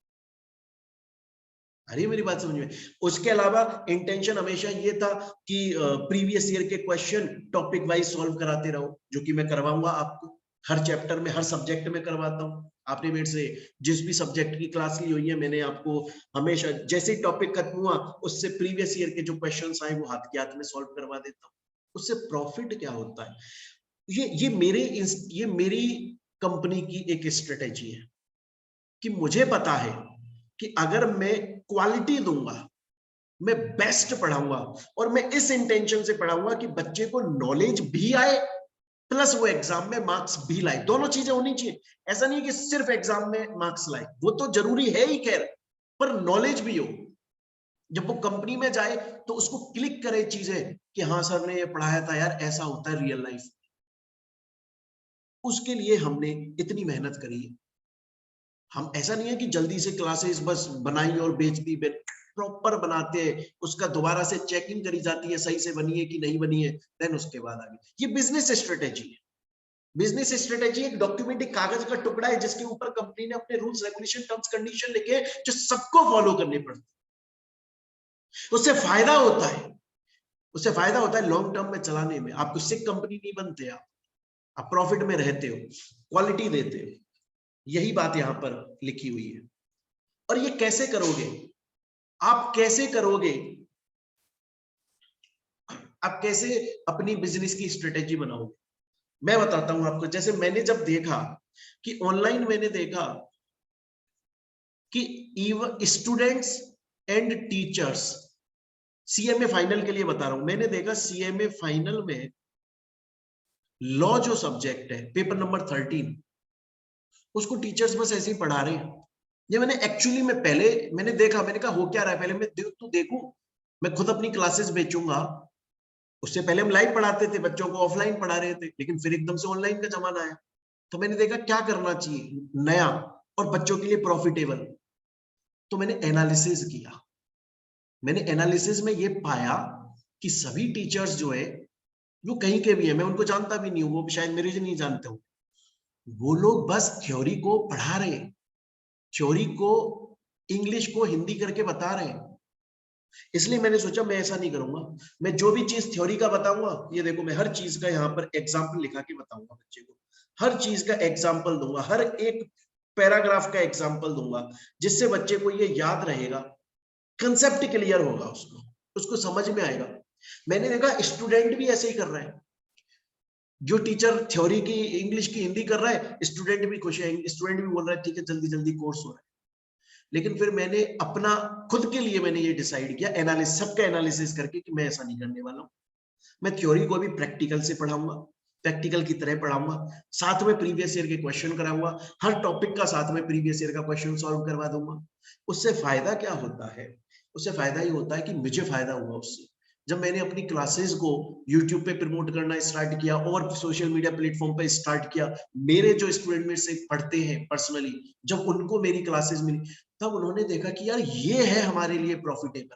अरे मेरी बात समझ में। उसके अलावा इंटेंशन हमेशा ये था कि प्रीवियस ईयर के क्वेश्चन टॉपिक वाइज सॉल्व कराते रहो, जो कि मैं करवाऊंगा आपको हर चैप्टर में, हर सब्जेक्ट में करवाता हूँ। आपने मेरे से जिस भी सब्जेक्ट की क्लास ली हुई है, मैंने आपको हमेशा जैसे ही टॉपिक खत्म हुआ उससे प्रीवियस ईयर के जो क्वेश्चंस आए वो हाथ के हाथ में सॉल्व करवा देता हूँ। उससे प्रॉफिट क्या होता है, ये मेरी कंपनी की एक स्ट्रेटेजी है कि मुझे पता है कि अगर मैं क्वालिटी दूंगा, मैं बेस्ट पढ़ाऊंगा, और मैं इस इंटेंशन से पढ़ाऊंगा कि बच्चे को नॉलेज भी आए प्लस वो एग्जाम में मार्क्स भी लाए। दोनों चीजें होनी चाहिए। ऐसा नहीं कि सिर्फ एग्जाम में मार्क्स लाए, वो तो जरूरी है ही खैर, पर नॉलेज भी हो। जब वो कंपनी में जाए तो उसको क्लिक करे चीजें कि हाँ सर ने ये पढ़ाया था यार, ऐसा होता है रियल लाइफ। उसके लिए हमने इतनी मेहनत करी है। हम ऐसा नहीं है कि जल्दी से क्लासेस बस बनाई और बेच दी, प्रॉपर बनाते हैं, उसका दोबारा से चेकिंग करी जाती है सही से बनी है कि नहीं बनी है, देन उसके बाद आगे। ये बिजनेस स्ट्रेटेजी है। बिजनेस स्ट्रेटेजी एक डॉक्यूमेंट, एक कागज का टुकड़ा है जिसके ऊपर कंपनी ने अपने रूल्स रेगुलेशन टर्म्स कंडीशन लिखे जो सबको फॉलो करने पड़ते हैं। उससे फायदा होता है, उससे फायदा होता है लॉन्ग टर्म में चलाने में। आपको सिक कंपनी नहीं बनते, आप प्रॉफिट में रहते हो, क्वालिटी देते हो। यही बात यहां पर लिखी हुई है। और ये कैसे करोगे, आप कैसे करोगे, आप कैसे अपनी बिजनेस की स्ट्रेटेजी बनाओगे, मैं बताता हूं आपको। जैसे मैंने जब देखा कि ऑनलाइन, मैंने देखा कि even students and teachers, CMA final के लिए बता रहा हूं, मैंने देखा सीएमए फाइनल में लॉ जो सब्जेक्ट है, पेपर नंबर 13, उसको टीचर्स बस ऐसे ही पढ़ा रहे हैं। ये मैंने एक्चुअली में पहले मैंने देखा, मैंने कहा हो क्या रहा है, पहले मैं तो देखूं, मैं खुद अपनी क्लासेस बेचूंगा। उससे पहले हम लाइव पढ़ाते थे, बच्चों को ऑफलाइन पढ़ा रहे थे, लेकिन फिर एकदम से ऑनलाइन का जमाना आया, तो मैंने देखा क्या करना चाहिए नया और बच्चों के लिए प्रॉफिटेबल। तो मैंने एनालिसिस किया। मैंने एनालिसिस में ये पाया कि सभी टीचर्स जो है, जो कहीं के भी है, मैं उनको जानता भी नहीं हूँ, वो शायद मेरे से नहीं जानते हो, वो लोग बस थ्योरी को पढ़ा रहे हैं, थ्योरी को इंग्लिश को हिंदी करके बता रहे हैं। इसलिए मैंने सोचा मैं ऐसा नहीं करूंगा, मैं जो भी चीज थ्योरी का बताऊंगा, ये देखो मैं हर चीज का यहाँ पर एग्जाम्पल लिखा के बताऊंगा बच्चे को, हर चीज का एग्जाम्पल दूंगा, हर एक पैराग्राफ का एग्जाम्पल दूंगा, जिससे बच्चे को ये याद रहेगा, कंसेप्ट क्लियर होगा, उसको उसको समझ में आएगा। मैंने देखा स्टूडेंट भी ऐसे ही कर रहे हैं, जो टीचर थ्योरी की इंग्लिश की हिंदी कर रहा है, स्टूडेंट भी खुश है, स्टूडेंट भी बोल रहा है ठीक है जल्दी जल्दी कोर्स हो रहा है। लेकिन फिर मैंने अपना खुद के लिए मैंने ये डिसाइड किया, एनालिसिस, सबका एनालिसिस करके, कि मैं ऐसा नहीं करने वाला हूँ। मैं थ्योरी को भी प्रैक्टिकल से पढ़ाऊंगा, प्रैक्टिकल की तरह पढ़ाऊंगा, साथ में प्रीवियस ईयर के क्वेश्चन कराऊंगा, हर टॉपिक का साथ में प्रीवियस ईयर का क्वेश्चन सॉल्व करवा दूंगा। उससे फायदा क्या होता है, उससे फायदा ये होता है कि मुझे फायदा हुआ उससे। जब मैंने अपनी क्लासेस को यूट्यूब पे प्रमोट करना स्टार्ट किया और सोशल मीडिया प्लेटफॉर्म पे स्टार्ट किया, मेरे जो स्टूडेंट मेरे से पढ़ते हैं पर्सनली, जब उनको मेरी क्लासेस मिली, तब उन्होंने देखा कि यार ये है हमारे लिए प्रॉफिटेबल।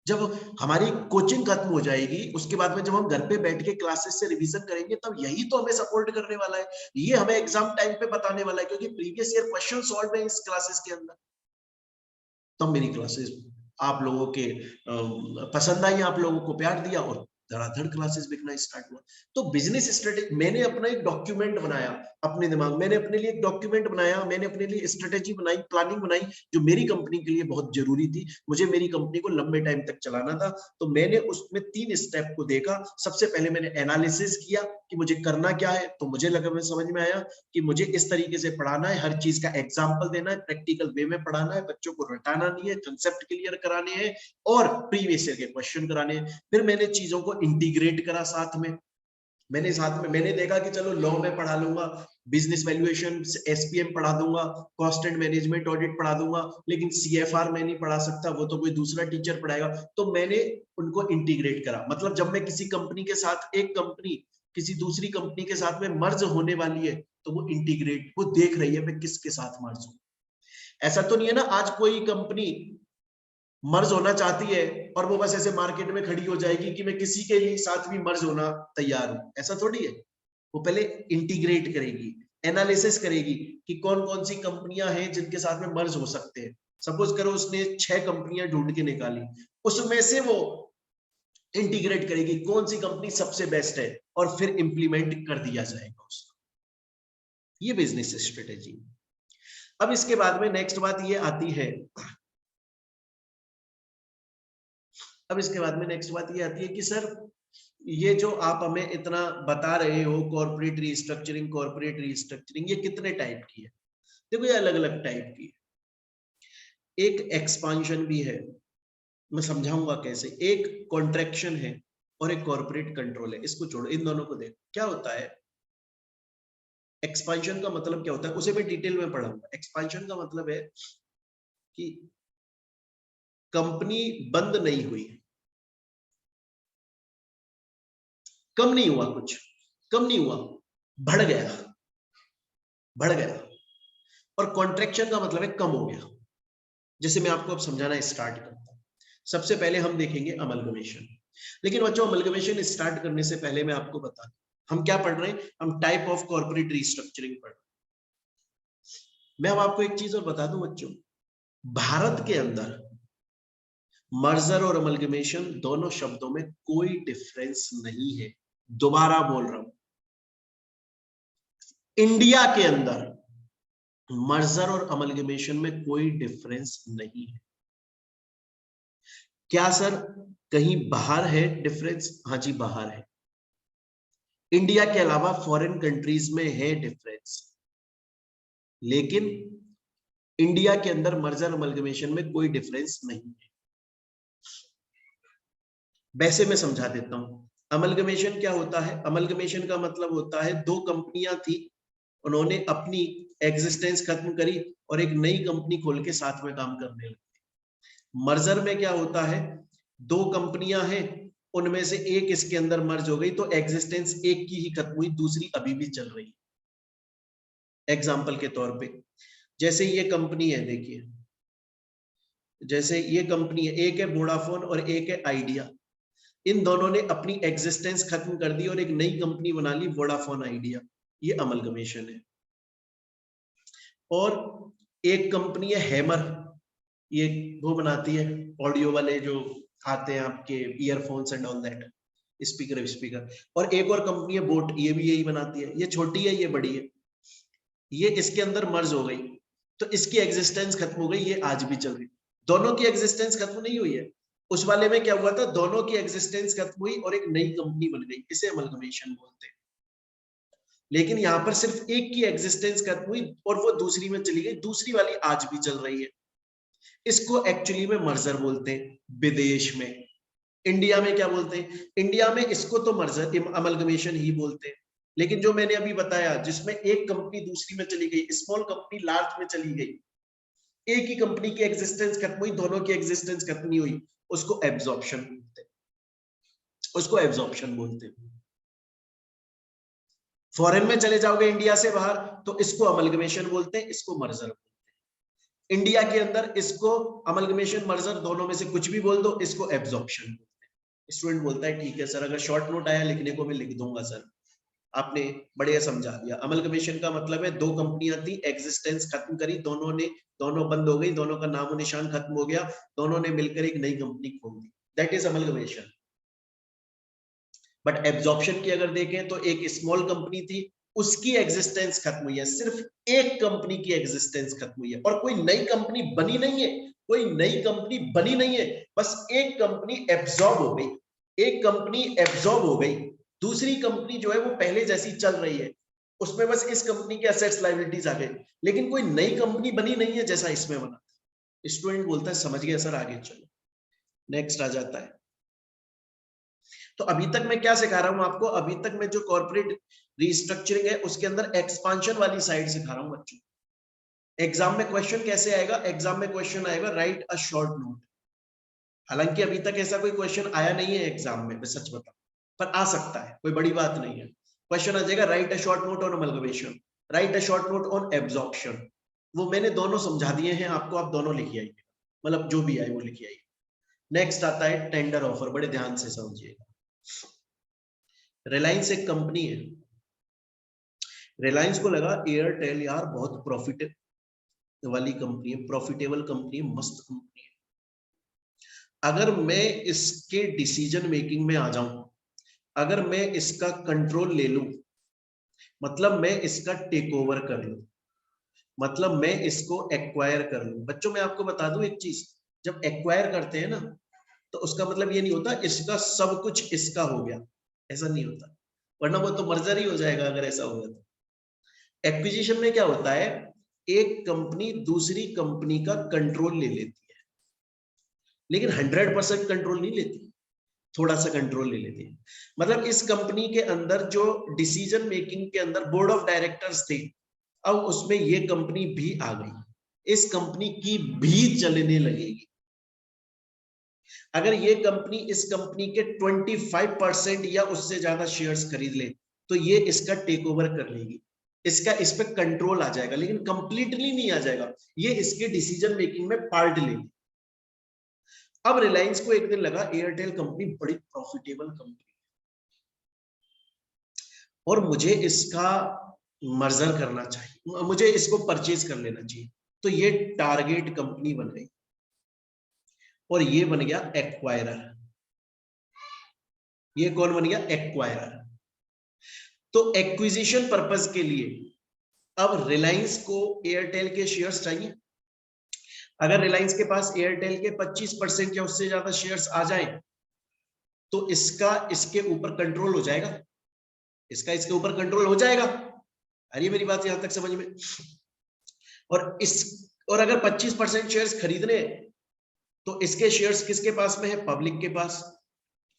जब हमारी कोचिंग खत्म हो जाएगी, उसके बाद में जब हम घर पे बैठ के क्लासेस से रिवीजन करेंगे, तब यही तो हमें सपोर्ट करने वाला है, ये हमें एग्जाम टाइम पे बताने वाला है, क्योंकि प्रीवियस ईयर क्वेश्चन सॉल्व है इस क्लासेस के अंदर। तब मेरी क्लासेस आप लोगों के पसंद आई, आप लोगों को प्यार दिया और धड़ाधड़ क्लासेस बिकना स्टार्ट हुआ। तो बिजनेस स्ट्रेटेजी, मैंने अपना एक डॉक्यूमेंट बनाया, अपने दिमाग, मैंने अपने लिए एक डॉक्यूमेंट बनाया, मैंने अपने लिए स्ट्रेटेजी बनाई, प्लानिंग बनाई, जो मेरी कंपनी के लिए बहुत जरूरी थी। मुझे मेरी कंपनी को लंबे टाइम तक चलाना था, तो मैंने उसमें 3 स्टेप को देखा। सबसे पहले मैंने एनालिसिस किया कि मुझे करना क्या है, तो मुझे लगा, मैं समझ में आया कि मुझे इस तरीके से पढ़ाना है, हर चीज का एग्जाम्पल देना है, प्रैक्टिकल वे में पढ़ाना है, बच्चों को रटाना नहीं है, कंसेप्ट क्लियर कराने हैं और प्रीवियस ईयर के क्वेश्चन कराने हैं। फिर मैंने चीजों को इंटीग्रेट करा साथ में। मैंने देखा कि चलो लॉ में पढ़ा लूंगा, बिजनेस वैल्यूएशन एसपीएम पढ़ा दूंगा, कॉस्ट एंड मैनेजमेंट ऑडिट पढ़ा दूंगा, लेकिन सीएफआर मैं नहीं पढ़ा सकता, वो तो कोई दूसरा टीचर पढ़ाएगा। तो मैंने उनको इंटीग्रेट करा। मतलब जब मैं किसी कंपनी के साथ, एक कंपनी किसी दूसरी कंपनी के साथ में मर्ज होने वाली है, तो वो इंटीग्रेट, वो देख रही है मैं किसके साथ मर्ज हूं। ऐसा तो नहीं है ना आज कोई कंपनी मर्ज होना चाहती है और वो बस ऐसे मार्केट में खड़ी हो जाएगी कि मैं किसी के लिए साथ भी मर्ज होना तैयार हूं, ऐसा थोड़ी है। वो पहले इंटीग्रेट करेगी, एनालिसिस करेगी कि कौन कौन सी कंपनियां हैं जिनके साथ में मर्ज हो सकते हैं। सपोज करो उसने 6 कंपनियां ढूंढ के निकाली, उसमें से वो इंटीग्रेट करेगी कौन सी कंपनी सबसे बेस्ट है और फिर इंप्लीमेंट कर दिया जाएगा उसको। ये बिजनेस स्ट्रेटेजी। अब इसके बाद में नेक्स्ट बात ये आती है, अब इसके बाद में नेक्स्ट बात ये आती है कि सर ये जो आप हमें इतना बता रहे हो कॉर्पोरेट रीस्ट्रक्चरिंग, ये कितने टाइप की है? देखो ये अलग अलग टाइप की है। एक एक्सपांशन भी है, मैं समझाऊंगा कैसे। एक कॉन्ट्रैक्शन है और एक कॉर्पोरेट कंट्रोल है। इसको छोड़ो, इन दोनों को देखो क्या होता है। एक्सपांशन का मतलब क्या होता है उसे मैं डिटेल में पढ़ाऊंगा। एक्सपांशन का मतलब है कि कंपनी बंद नहीं हुई, कम नहीं हुआ, कुछ कम नहीं हुआ, बढ़ गया, बढ़ गया। और कॉन्ट्रैक्शन का मतलब है कम हो गया। जैसे मैं आपको अब समझाना स्टार्ट करता हूं। सबसे पहले हम देखेंगे अमलगमेशन। लेकिन बच्चों अमलगमेशन स्टार्ट करने से पहले मैं आपको बता दूं हम क्या पढ़ रहे हैं। हम टाइप ऑफ कॉर्पोरेट रीस्ट्रक्चरिंग पढ़ रहे हैं। मैं अब आपको एक चीज और बता दूं बच्चों, भारत के अंदर मर्जर और अमलगमेशन दोनों शब्दों में कोई डिफरेंस नहीं है। दोबारा बोल रहा हूं, इंडिया के अंदर मर्जर और अमलगमेशन में कोई डिफरेंस नहीं है। क्या सर कहीं बाहर है डिफरेंस? हाँ जी बाहर है। इंडिया के अलावा फॉरेन कंट्रीज में है डिफरेंस, लेकिन इंडिया के अंदर मर्जर अमलगमेशन में कोई डिफरेंस नहीं है। वैसे मैं समझा देता हूं। अमलगमेशन क्या होता है? अमलगमेशन का मतलब होता है दो कंपनियां थी, उन्होंने अपनी एग्जिस्टेंस खत्म करी और एक नई कंपनी खोल के साथ में काम करने लगे। मर्जर में क्या होता है, दो कंपनियां हैं, उनमें से एक इसके अंदर मर्ज हो गई तो एग्जिस्टेंस एक की ही खत्म हुई, दूसरी अभी भी चल रही है। एग्जाम्पल के तौर पे जैसे ये कंपनी है, देखिए जैसे ये कंपनी है, एक है वोडाफोन और एक है आइडिया। इन दोनों ने अपनी एग्जिस्टेंस खत्म कर दी और एक नई कंपनी बना ली वोडाफोन आइडिया। ये अमलगमेशन है। और एक कंपनी है हैमर, ये वो बनाती है ऑडियो वाले जो आते हैं आपके earphones and all that, speaker speaker. और एक और कंपनी है बोट, ये भी यही बनाती है। ये छोटी है ये बड़ी है, ये इसके अंदर मर्ज हो गई तो इसकी एग्जिस्टेंस खत्म हो गई, ये आज भी चल रही। दोनों की एग्जिस्टेंस खत्म नहीं हुई है। उस वाले में क्या हुआ था, दोनों की एग्जिस्टेंस खत्म हुई और एक नई कंपनी बन गई, इसे अमलगमेशन बोलते हैं। लेकिन यहां पर सिर्फ एक की एग्जिस्टेंस खत्म हुई और वो दूसरी में चली गई, दूसरी वाली आज भी चल रही है। इसको एक्चुअली में मर्जर बोलते हैं विदेश में। इंडिया में क्या बोलते हैं? इंडिया में इसको तो मर्जर अमलगमेशन ही बोलते हैं। लेकिन जो मैंने अभी बताया जिसमें एक कंपनी दूसरी में चली गई, स्मॉल कंपनी लार्ज में चली गई, एक ही कंपनी की एग्जिस्टेंस खत्म हुई, दोनों की एग्जिस्टेंस खत्म नहीं हुई, उसको एब्जॉर्प्शन बोलते हैं, उसको एब्जॉर्प्शन बोलते हैं। फॉरेन में चले जाओगे इंडिया से बाहर तो इसको अमलगमेशन बोलते हैं, इसको मर्जर बोलते हैं। इंडिया के अंदर इसको अमलगमेशन मर्जर दोनों में से कुछ भी बोल दो, इसको एब्जॉर्प्शन बोलते हैं। स्टूडेंट बोलता है ठीक है सर, अगर शॉर्ट नोट आया लिखने को मैं लिख दूंगा सर। आपने बढ़िया समझा दिया। अमलगमेशन का मतलब है दो कंपनियां थी, एग्जिस्टेंस खत्म करी, दोनों बंद हो गई, दोनों का नामो निशान खत्म हो गया, दोनों ने मिलकर एक नई कंपनी खोल दी, that is amalgamation. But absorption की अगर देखें तो एक स्मॉल कंपनी थी, उसकी एग्जिस्टेंस खत्म हुई है, सिर्फ एक कंपनी की एग्जिस्टेंस खत्म हुई है और कोई नई कंपनी बनी नहीं है, कोई नई कंपनी बनी नहीं है, बस एक कंपनी एब्जॉर्ब हो गई, एक कंपनी एब्जॉर्ब हो गई, दूसरी कंपनी जो है वो पहले जैसी चल रही है, उसमें बस इस कंपनी के एसेट्स लायबिलिटीज आ गए, लेकिन कोई नई कंपनी बनी नहीं है जैसा इसमें बना। स्टूडेंट बोलता है समझ गया सर, आगे चलो। नेक्स्ट आ जाता है, तो अभी तक मैं क्या सिखा रहा हूं आपको, अभी तक मैं जो कॉर्पोरेट रिस्ट्रक्चरिंग है उसके अंदर एक्सपांशन वाली साइड सिखा रहा हूं बच्चों। एग्जाम में क्वेश्चन कैसे आएगा, एग्जाम में क्वेश्चन आएगा राइट अ शॉर्ट नोट। हालांकि अभी तक ऐसा कोई क्वेश्चन आया नहीं है एग्जाम में, मैं सच बताऊं, पर आ सकता है, कोई बड़ी बात नहीं है। क्वेश्चन आ जाएगा right a short note on amalgamation, right a short note on absorption. वो मैंने दोनों समझा दिए हैं आपको, आप दोनों लिखिए आइए, मतलब जो भी आए वो लिखिए आइए। नेक्स्ट आता है टेंडर ऑफर, बड़े ध्यान से समझिएगा। रिलायंस एक कंपनी है, रिलायंस को लगा एयरटेल यार बहुत प्रॉफिट वाली कंपनी है, प्रॉफिटेबल कंपनी है, मस्त कंपनी है, अगर मैं इसके डिसीजन मेकिंग में आ जाऊं, अगर मैं इसका कंट्रोल ले लूं, मतलब मैं इसका टेक ओवर कर लूं, मतलब मैं इसको एक्वायर कर लूं। बच्चों मैं आपको बता दूं एक चीज, जब एक्वायर करते हैं ना तो उसका मतलब ये नहीं होता इसका सब कुछ इसका हो गया, ऐसा नहीं होता, वरना वो तो मर्जर ही हो जाएगा अगर ऐसा होगा तो। एक्विजिशन में क्या होता है, एक कंपनी दूसरी कंपनी का कंट्रोल ले लेती है, लेकिन 100% कंट्रोल नहीं लेती, थोड़ा सा कंट्रोल ले लेती है। मतलब इस कंपनी के अंदर जो डिसीजन मेकिंग के अंदर बोर्ड ऑफ डायरेक्टर्स थे, अब उसमें ये कंपनी भी आ गई, इस कंपनी की भी चलने लगेगी। अगर ये कंपनी इस कंपनी के 25% या उससे ज्यादा शेयर्स खरीद ले तो ये इसका टेक ओवर कर लेगी, इसका इस पे कंट्रोल आ जाएगा, लेकिन कंप्लीटली नहीं आ जाएगा, ये इसके डिसीजन मेकिंग में पार्ट लेगी। अब रिलायंस को एक दिन लगा एयरटेल कंपनी बड़ी प्रॉफिटेबल कंपनी और मुझे इसका मर्जर करना चाहिए, मुझे इसको परचेज कर लेना चाहिए, तो ये टारगेट कंपनी बन गई और ये बन गया एक्वायरर। ये कौन बन गया, एक्वायरर। तो एक्विजिशन पर्पस के लिए अब रिलायंस को एयरटेल के शेयर्स चाहिए। अगर रिलायंस के पास एयरटेल के 25% या उससे ज्यादा शेयर्स आ जाए तो इसका इसके ऊपर कंट्रोल हो जाएगा, इसका इसके ऊपर कंट्रोल हो जाएगा। अरे मेरी बात यहां तक समझ में। और अगर 25% शेयर्स खरीदने तो इसके शेयर्स किसके पास में है, पब्लिक के पास,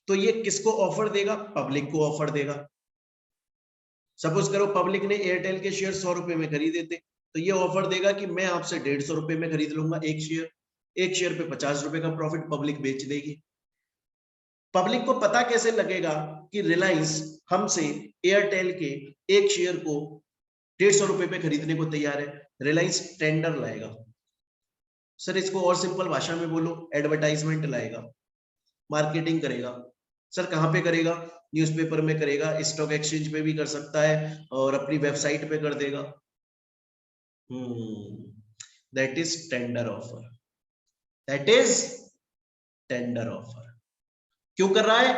तो ये किसको ऑफर देगा, पब्लिक को ऑफर देगा। सपोज करो पब्लिक ने एयरटेल के शेयर 100 रुपए में खरीदे थे, तो ये ऑफर देगा कि मैं आपसे 150 रुपए में खरीद लूंगा एक शेयर, एक शेयर पे 50 रुपए का प्रॉफिट पब्लिक बेच देगी। पब्लिक को पता कैसे लगेगा कि रिलायंस हमसे एयरटेल के एक शेयर को 150 रुपए पे खरीदने को तैयार है, रिलायंस टेंडर लाएगा। सर इसको और सिंपल भाषा में बोलो, एडवर्टाइजमेंट लाएगा, मार्केटिंग करेगा। सर कहां पे करेगा, न्यूज़पेपर में करेगा, स्टॉक एक्सचेंज पे भी कर सकता है और अपनी वेबसाइट पे कर देगा। That is tender offer, that is tender offer. क्यों कर रहा है,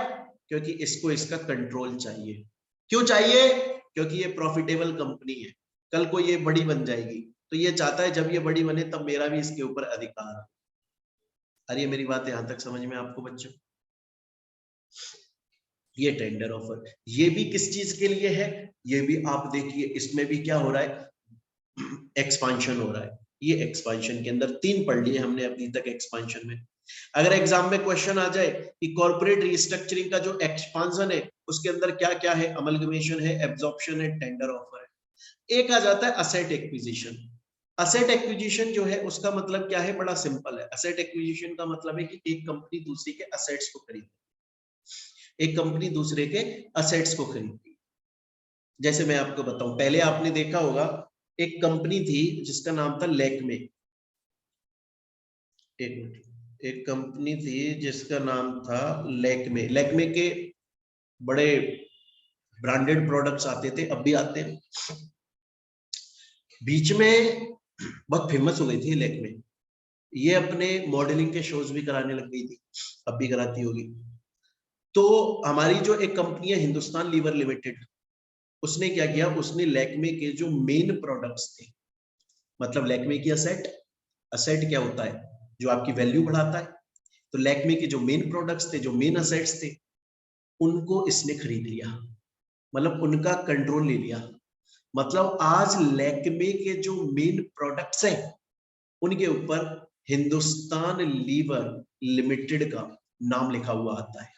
क्योंकि इसको इसका कंट्रोल चाहिए। क्यों चाहिए, क्योंकि ये प्रॉफिटेबल कंपनी है, कल को ये बड़ी बन जाएगी, तो ये चाहता है जब ये बड़ी बने तब मेरा भी इसके ऊपर अधिकार है। अरे मेरी बात यहां तक समझ में आपको बच्चों, ये टेंडर ऑफर, ये भी किस चीज के लिए है, ये भी आप देखिए, इसमें भी क्या हो रहा है, एक्सपांशन हो रहा है। ये एक्सपांशन के अंदर 3 पढ़ लिए हमने अभी तक एक्सपांशन में। अगर एग्जाम में क्वेश्चन आ जाए कि कॉर्पोरेट रिस्ट्रक्चरिंग का जो एक्सपांशन है उसके अंदर क्या क्या है, अमलगमेशन है, एब्जॉर्प्शन है, टेंडर ऑफर है। एक आ जाता है असेट एक्विजिशन। असेट एक्विजिशन जो है उसका मतलब क्या है, बड़ा सिंपल है। असेट एक्विजिशन का मतलब है कि एक कंपनी दूसरी के असेट्स को खरीदती, एक कंपनी दूसरे के असेट्स को खरीदती। जैसे मैं आपको बताऊं, पहले आपने देखा होगा एक कंपनी थी जिसका नाम था लैक्मे, एक कंपनी थी जिसका नाम था लैक्मे। लैक्मे के बड़े ब्रांडेड प्रोडक्ट्स आते थे, अब भी आते हैं। बीच में बहुत फेमस हो गई थी लैक्मे, ये अपने मॉडलिंग के शोज भी कराने लग गई थी, अब भी कराती होगी। तो हमारी जो एक कंपनी है हिंदुस्तान लीवर लिमिटेड, उसने क्या किया, उसने लैक्मे के जो मेन प्रोडक्ट्स थे, मतलब लैक्मे की असेट, असेट क्या होता है, जो आपकी वैल्यू बढ़ाता है, तो लैक्मे के जो मेन प्रोडक्ट्स थे, जो मेन असेट्स थे, उनको इसने खरीद लिया, मतलब उनका कंट्रोल ले लिया। मतलब आज लैक्मे के जो मेन प्रोडक्ट्स हैं उनके ऊपर हिंदुस्तान लीवर लिमिटेड का नाम लिखा हुआ आता है।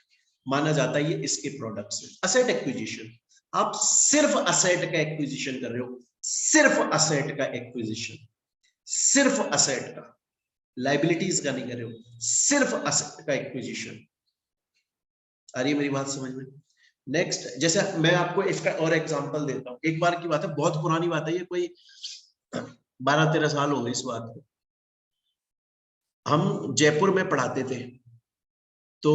माना जाता है ये इसके प्रोडक्ट्स में। असेट एक्विजिशन, आप सिर्फ असेट का एक्विजिशन कर रहे हो, सिर्फ असेट का एक्विजिशन, सिर्फ असेट का, लाइबिलिटीज का नहीं कर रहे हो, सिर्फ असेट का एक्विजिशन। आ रही है मेरी बात समझ में? नेक्स्ट, जैसे मैं आपको इसका और एग्जांपल देता हूं। एक बार की बात है, बहुत पुरानी बात है, ये कोई 12-13 साल हो गए इस बात को। हम जयपुर में पढ़ाते थे, तो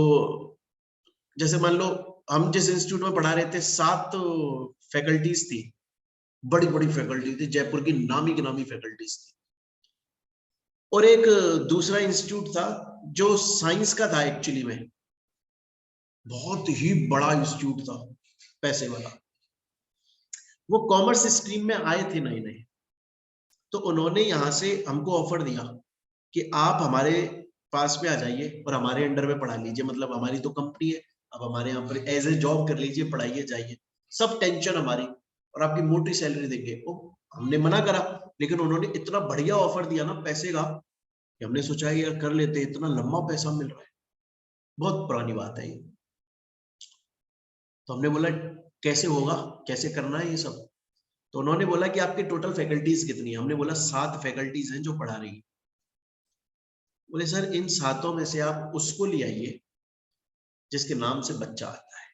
जैसे मान लो हम जिस इंस्टीट्यूट में पढ़ा रहे थे 7 फैकल्टीज थी, बड़ी बड़ी फैकल्टी थी, जयपुर की नामी फैकल्टीज थी। और एक दूसरा इंस्टीट्यूट था जो साइंस का था, एक्चुअली में बहुत ही बड़ा इंस्टीट्यूट था, पैसे वाला। वो कॉमर्स स्ट्रीम में आए थे नए नए, तो उन्होंने यहाँ से हमको ऑफर दिया कि आप हमारे पास में आ जाइए और हमारे अंडर में पढ़ा लीजिए, मतलब हमारी तो कंपनी है, अब हमारे यहाँ पर एज ए जॉब कर लीजिए, पढ़ाइए, जाइए, सब टेंशन हमारी, और आपकी मोटी सैलरी देंगे। हमने मना करा, लेकिन उन्होंने इतना बढ़िया ऑफर दिया ना पैसे का, कि हमने सोचा यार कर लेते, इतना लंबा पैसा मिल रहा है। बहुत पुरानी बात है ये। तो हमने बोला कैसे होगा, कैसे करना है ये सब? तो उन्होंने बोला कि आपकी टोटल फैकल्टीज कितनी है? हमने बोला 7 फैकल्टीज हैं जो पढ़ा रही है। बोले सर इन 7 में से आप उसको ले आइए जिसके नाम से बच्चा आता है,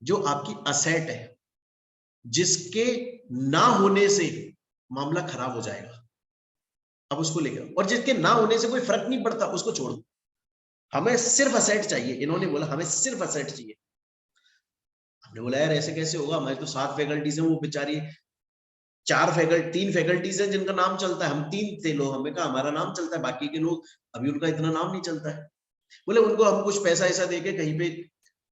जो आपकी असेट है, जिसके ना होने से मामला खराब हो जाएगा, अब उसको लेकर, और जिसके ना होने से कोई फर्क नहीं पड़ता उसको छोड़ो, हमें सिर्फ असेट चाहिए। इन्होंने बोला हमें सिर्फ असेट चाहिए। हमने बोला यार ऐसे कैसे होगा, हमारे तो 7 फैकल्टीज हैं, वो बेचारी 3 फैकल्टीज हैं जिनका नाम चलता है, हम 3 थे लोग, हमें कहा हमारा नाम चलता है, बाकी के लोग अभी उनका इतना नाम नहीं चलता है। बोले उनको हम कुछ पैसा ऐसा देके कहीं पे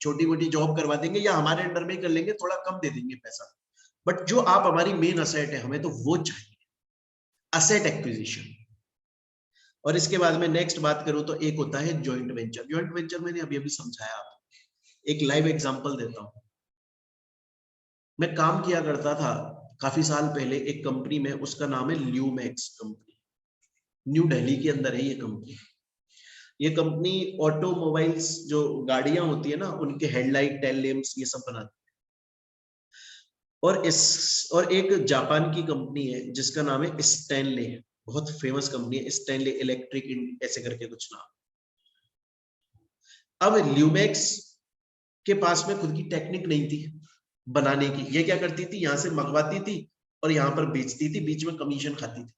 छोटी मोटी जॉब करवा देंगे, या हमारे अंडर में ही कर लेंगे, थोड़ा कम दे देंगे पैसा, बट जो आप हमारी मेन असेट है हमें तो वो चाहिए, असेट एक्विजिशन। और इसके बाद में नेक्स्ट बात करूं तो एक होता है जॉइंट वेंचर। जॉइंट वेंचर मैंने अभी अभी समझाया आपको, एक लाइव एग्जांपल देता हूं। मैं काम किया करता था काफी साल पहले एक कंपनी में, उसका नाम है ल्यूमैक्स कंपनी, न्यू दिल्ली के अंदर है ये कंपनी। ये कंपनी ऑटोमोबाइल्स, जो गाड़ियां होती है ना, उनके हेडलाइट, टेल लैंप्स, ये सब बनाती है। और एक जापान की कंपनी है जिसका नाम है स्टैनले, बहुत फेमस कंपनी है स्टैनले इलेक्ट्रिक, ऐसे करके कुछ नाम। अब ल्यूमैक्स के पास में खुद की टेक्निक नहीं थी बनाने की। ये क्या करती थी, यहाँ से मंगवाती थी और यहाँ पर बेचती थी, बीच में कमीशन खाती थी।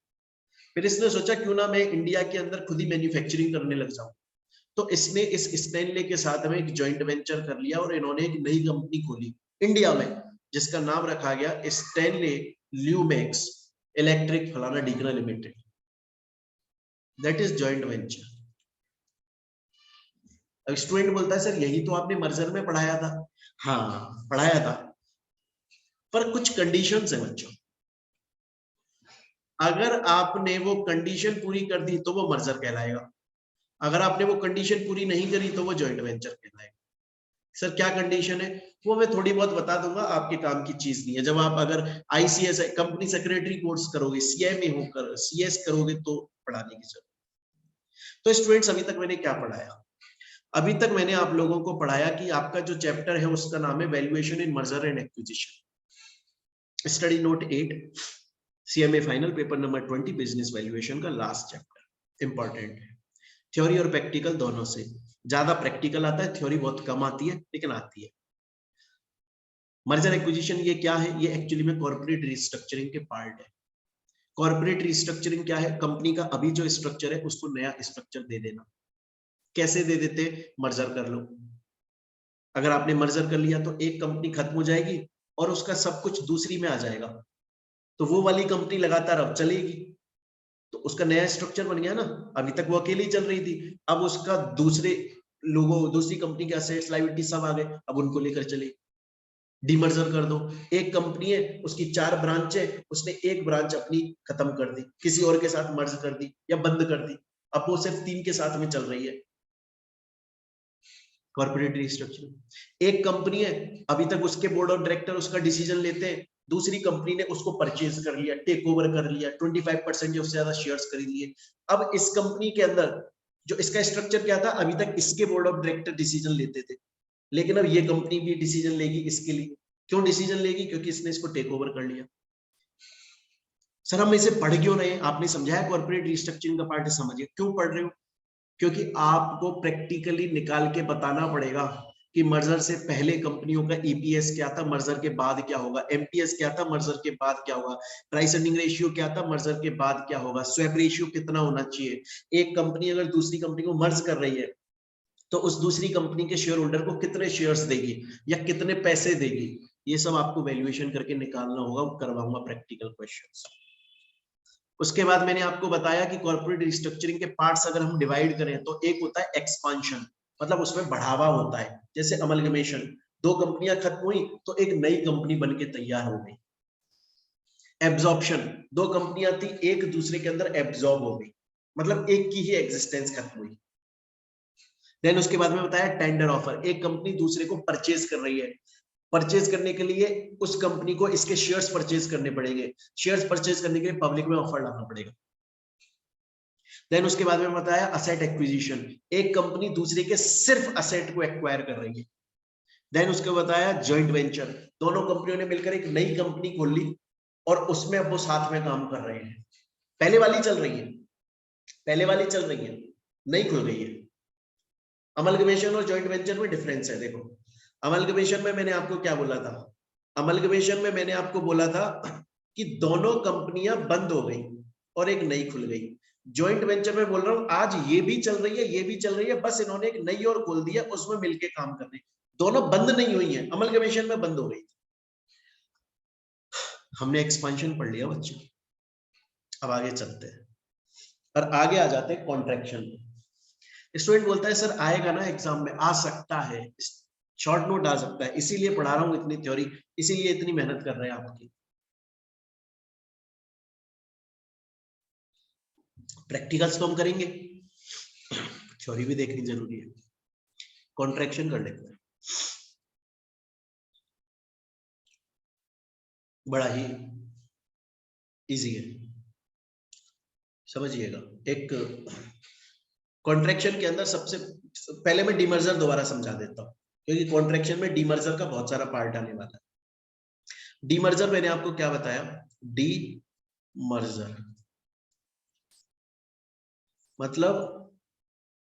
फिर इसने सोचा क्यों ना मैं इंडिया के अंदर खुद ही मैन्युफैक्चरिंग करने लग जाऊं। तो इसने इस स्टैनले के साथ में एक जॉइंट वेंचर कर लिया और इन्होंने एक नई कंपनी खोली इंडिया में, जिसका नाम रखा गया स्टैनले ल्यूमैक्स इलेक्ट्रिक फलाना ढीकना limited. That is joint venture. अब स्टूडेंट बोलता है सर यही तो आपने मर्जर में पढ़ाया था। हाँ पढ़ाया था, पर कुछ कंडीशंस है बच्चों। अगर आपने वो कंडीशन पूरी कर दी तो वो मर्जर कहलाएगा, अगर आपने वो कंडीशन पूरी नहीं करी तो वो जॉइंट वेंचर कहलाएगा। सर क्या कंडीशन है, वो मैं थोड़ी बहुत बता दूंगा, आपके काम की चीज नहीं है। जब आप अगर आईसीएस कंपनी सेक्रेटरी कोर्स करोगे, सीएमए होकर सीएस करोगे तो पढ़ाने की जरूरत। तो स्टूडेंट्स अभी तक मैंने क्या पढ़ाया? अभी तक मैंने आप लोगों को पढ़ाया कि आपका जो चैप्टर है उसका नाम है valuation in merger and acquisition, study note 8 CMA final paper number 20 business valuation का लास्ट चैप्टर। इंपॉर्टेंट है, थ्योरी और प्रैक्टिकल दोनों से। ज्यादा प्रैक्टिकल आता है, थ्योरी बहुत कम आती है, लेकिन आती है। मर्जर एक्विजिशन ये क्या है? ये एक्चुअली में कॉर्पोरेट रिस्ट्रक्चरिंग के पार्ट है। कॉर्पोरेट रिस्ट्रक्चरिंग क्या है? कंपनी का अभी जो स्ट्रक्चर है उसको नया स्ट्रक्चर दे देना। कैसे दे देते? मर्जर कर लो। अगर आपने मर्जर कर लिया तो एक कंपनी खत्म हो जाएगी और उसका सब कुछ दूसरी में आ जाएगा, तो वो वाली कंपनी लगातार अब चलेगी, तो उसका नया स्ट्रक्चर बन गया ना। अभी तक वो अकेली चल रही थी, अब उसका दूसरे लोगों, दूसरी कंपनी के असेट्स लायबिलिटी सब आ गए, अब उनको लेकर चले। डीमर्जर कर दो। एक कंपनी है उसकी 4 ब्रांच है, उसने एक ब्रांच अपनी खत्म कर दी, किसी और के साथ मर्ज कर दी या बंद कर दी, अब वो सिर्फ 3 के साथ में चल रही है। Corporate restructuring. एक कंपनी है, अभी तक उसके बोर्ड ऑफ डायरेक्टर उसका डिसीजन लेते हैं, दूसरी कंपनी ने उसको परचेज कर लिया, टेक ओवर कर लिया, 25% या उससे ज्यादा शेयर्स खरीद लिए। अब इस कंपनी के अंदर जो इसका स्ट्रक्चर क्या था, अभी तक इसके बोर्ड ऑफ डायरेक्टर डिसीजन लेते थे, लेकिन अब ये कंपनी भी डिसीजन लेगी इसके लिए। क्यों डिसीजन लेगी? क्योंकि इसने इसको टेक ओवर कर लिया। सर हम इसे पढ़ क्यों रहे हैं? आपने समझाया कॉर्पोरेट रिस्ट्रक्चरिंग का पार्ट, समझिए क्यों पढ़ रहे हो। क्योंकि आपको प्रैक्टिकली निकाल के बताना पड़ेगा कि मर्जर से पहले कंपनियों का ईपीएस क्या था, मर्जर के बाद क्या होगा, एमपीएस क्या था, मर्जर के बाद क्या होगा, प्राइस अर्निंग रेशियो क्या था, मर्जर के बाद क्या होगा, स्वैप रेशियो कितना होना चाहिए। एक कंपनी अगर दूसरी कंपनी को मर्ज कर रही है तो उस दूसरी कंपनी के शेयर होल्डर को कितने शेयर्स देगी या कितने पैसे देगी, ये सब आपको वैल्यूएशन करके निकालना होगा। करवाऊंगा प्रैक्टिकल क्वेश्चंस। उसके बाद मैंने आपको बताया कि कॉर्पोरेट रिस्ट्रक्चरिंग के पार्ट्स अगर हम डिवाइड करें तो एक होता है एक्सपांशन, मतलब उसमें बढ़ावा होता है, जैसे अमलगमेशन, दो कंपनियां खत्म हुई तो एक नई कंपनी बन के तैयार हो गई। एब्जॉर्प्शन, दो कंपनियां थी एक दूसरे के अंदर एब्जॉर्ब हो गई, मतलब एक की ही एग्जिस्टेंस खत्म हुई। देन उसके बाद में बताया टेंडर ऑफर, एक कंपनी दूसरे को परचेज कर रही है, परचेज करने के लिए उस कंपनी को इसके शेयर्स परचेज करने पड़ेंगे, शेयर्स परचेज करने के लिए पब्लिक में ऑफर लाना पड़ेगा। देन उसके बाद में बताया असेट एक्विजिशन, एक कंपनी दूसरे के सिर्फ असेट को एक्वायर कर रही है। देन उसके बताया जॉइंट वेंचर, दोनों कंपनियों ने मिलकर एक नई कंपनी खोल ली और उसमें अब वो साथ में काम कर रहे हैं। पहले वाली चल रही है, पहले वाली चल रही है, नई खुल गई है। अमलगमेशन और जॉइंट वेंचर में डिफरेंस है। देखो अमलगमेशन में मैंने आपको क्या बोला था, अमलगमेशन में मैंने आपको बोला था कि दोनों कंपनियां बंद हो गई और एक नई खुल गई। जॉइंट वेंचर में बोल रहा हूं आज ये भी चल रही है, ये भी चल रही है, बस इन्होंने एक नई और खोल दी है, उसमें मिलके काम कर रहे हैं, दोनों बंद नहीं हुई है। अमलगमेशन में बंद हो गई। हमने एक्सपेंशन पढ़ लिया बच्चों, अब आगे चलते हैं और आगे आ जाते हैं कॉन्ट्रैक्शन। स्टूडेंट बोलता है सर आएगा ना एग्जाम में, आ सकता है, शॉर्ट नोट आ सकता है, इसीलिए पढ़ा रहा हूं इतनी थ्योरी, इसीलिए इतनी मेहनत कर रहे हैं आपकी। प्रैक्टिकल्स तो हम करेंगे, थ्योरी भी देखनी जरूरी है। कॉन्ट्रैक्शन कर लेते हैं, बड़ा ही इजी है, समझिएगा। एक कॉन्ट्रैक्शन के अंदर सबसे पहले मैं डीमर्जर दोबारा समझा देता हूं, क्योंकि कॉन्ट्रैक्शन में डीमर्जर का बहुत सारा पार्ट आने वाला है। डीमर्जर मैंने आपको क्या बताया, डीमर्जर मतलब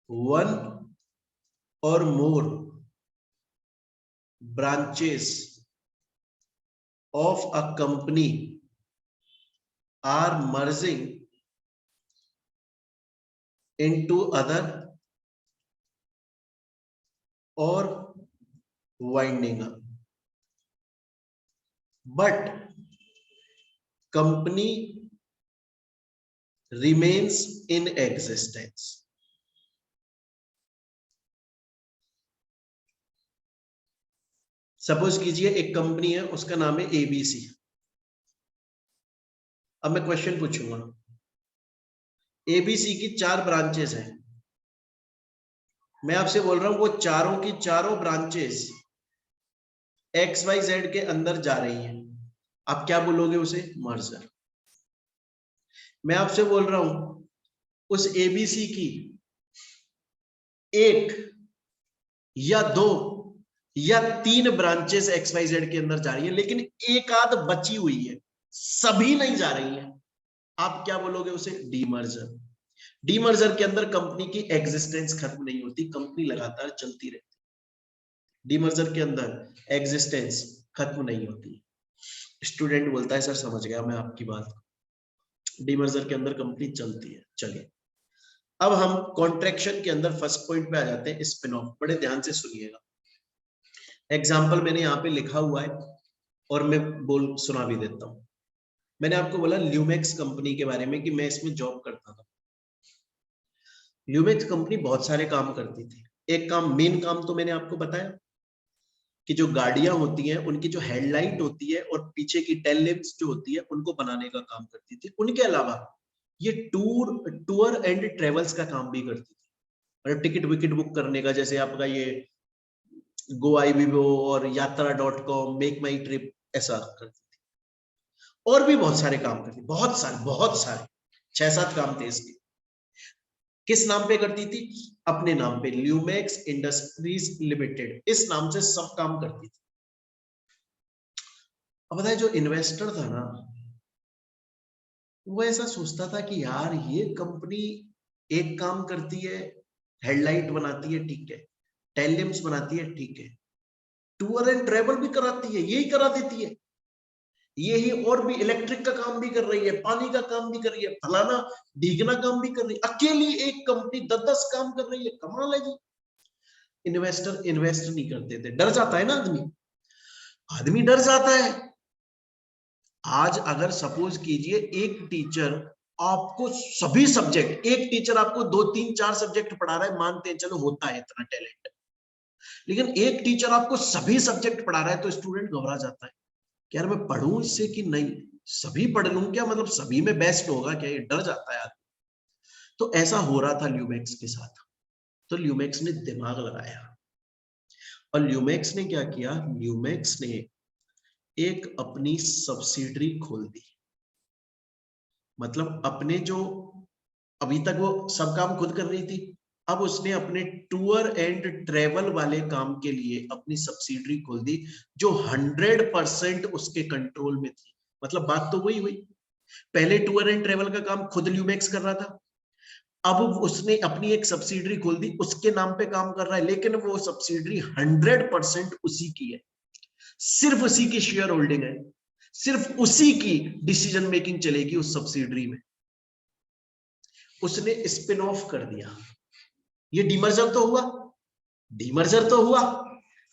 वन और मोर branches of a company are merging into other or winding up, but company remains in existence. Suppose कीजिए एक कंपनी है, उसका नाम है एबीसी। अब मैं क्वेश्चन पूछूंगा, एबीसी की 4 ब्रांचेस हैं, मैं आपसे बोल रहा हूं वो चारों की चारों ब्रांचेस XYZ के अंदर जा रही हैं, आप क्या बोलोगे उसे? मर्जर। मैं आपसे बोल रहा हूं उस एबीसी की 1 या 2 या 3 ब्रांचेस XYZ के अंदर जा रही है, लेकिन एक आध बची हुई है, सभी नहीं जा रही है, आप क्या बोलोगे उसे? डीमर्जर। डीमर्जर के अंदर कंपनी की एग्जिस्टेंस खत्म नहीं होती, कंपनी लगातार चलती रहती। डीमर्जर के अंदर एग्जिस्टेंस खत्म नहीं होती। स्टूडेंट बोलता है सर समझ गया मैं आपकी बात, डीमर्जर के अंदर कंपनी चलती है। चलिए अब हम कॉन्ट्रैक्शन के अंदर फर्स्ट पॉइंट पे आ जाते हैं, स्पिन ऑफ। बड़े ध्यान से सुनिएगा, एग्जाम्पल मैंने यहाँ पे लिखा हुआ है और मैं बोल सुना भी देता हूं। मैंने आपको बोला ल्यूमेक्स कंपनी के बारे में कि मैं इसमें जॉब करता था। ल्यूमेक्स कंपनी बहुत सारे काम करती थी। एक काम, मेन काम तो मैंने आपको बताया कि जो गाड़ियां होती हैं उनकी जो हेडलाइट होती है और पीछे की टेल लैम्प्स जो होती है उनको बनाने का काम करती थी। उनके अलावा ये टूर एंड ट्रेवल्स का काम भी करती थी, और टिकट विकेट बुक करने का, जैसे आपका ये GoIbibo और यात्रा.com, मेक माई ट्रिप, ऐसा करती थी। और भी बहुत सारे काम करती, बहुत सारे 6-7 काम थे इसके। किस नाम पे करती थी? अपने नाम पे, ल्यूमेक्स इंडस्ट्रीज लिमिटेड, इस नाम से सब काम करती थी। अब बताए जो इन्वेस्टर था ना, वो ऐसा सोचता था कि यार ये कंपनी एक काम करती है, हेडलाइट बनाती है, ठीक है, टेल लैंप्स बनाती है, ठीक है, टूर एंड ट्रेवल भी कराती है, यही करा देती है, यही और भी इलेक्ट्रिक का काम भी कर रही है, पानी का काम भी कर रही है, फलाना ढीकना काम भी कर रही है, अकेली एक कंपनी 10-10 काम कर रही है, कमाल है जी। इन्वेस्टर इन्वेस्ट नहीं करते थे, डर जाता है ना आदमी, आदमी डर जाता है। आज अगर सपोज कीजिए एक टीचर आपको सभी सब्जेक्ट, एक टीचर आपको 2-3-4 सब्जेक्ट पढ़ा रहा है, मानते हैं चलो होता है इतना टैलेंट, लेकिन एक टीचर आपको सभी सब्जेक्ट पढ़ा रहा है तो स्टूडेंट घबरा जाता है कि यार मैं पढ़ूं इससे कि नहीं, सभी पढ़ लूं क्या, मतलब सभी में बेस्ट होगा क्या, ये डर जाता है आदमी। तो ऐसा हो रहा था ल्यूमेक्स के साथ। तो ल्यूमेक्स ने दिमाग लगाया और ल्यूमेक्स ने क्या किया, ल्यूमेक्स ने एक अपनी सब्सिडरी खोल दी। मतलब अपने जो अभी तक वो सब काम खुद कर रही थी, अब उसने अपने टूर एंड ट्रेवल वाले काम के लिए अपनी सब्सिडरी खोल दी जो 100% उसके कंट्रोल में थी। मतलब बात तो वही हुई, पहले टूर एंड ट्रेवल का काम खुद ल्यूमेक्स कर रहा था, अब उसने अपनी एक सब्सिडरी खोल दी, उसके नाम पे काम कर रहा है, लेकिन वो सब्सिडरी 100% उसी की है, सिर्फ उसी की शेयर होल्डिंग है, सिर्फ उसी की डिसीजन मेकिंग चलेगी उस सब्सिडरी में। उसने स्पिन ऑफ कर दिया। ये डीमर्जर तो हुआ, डीमर्जर तो हुआ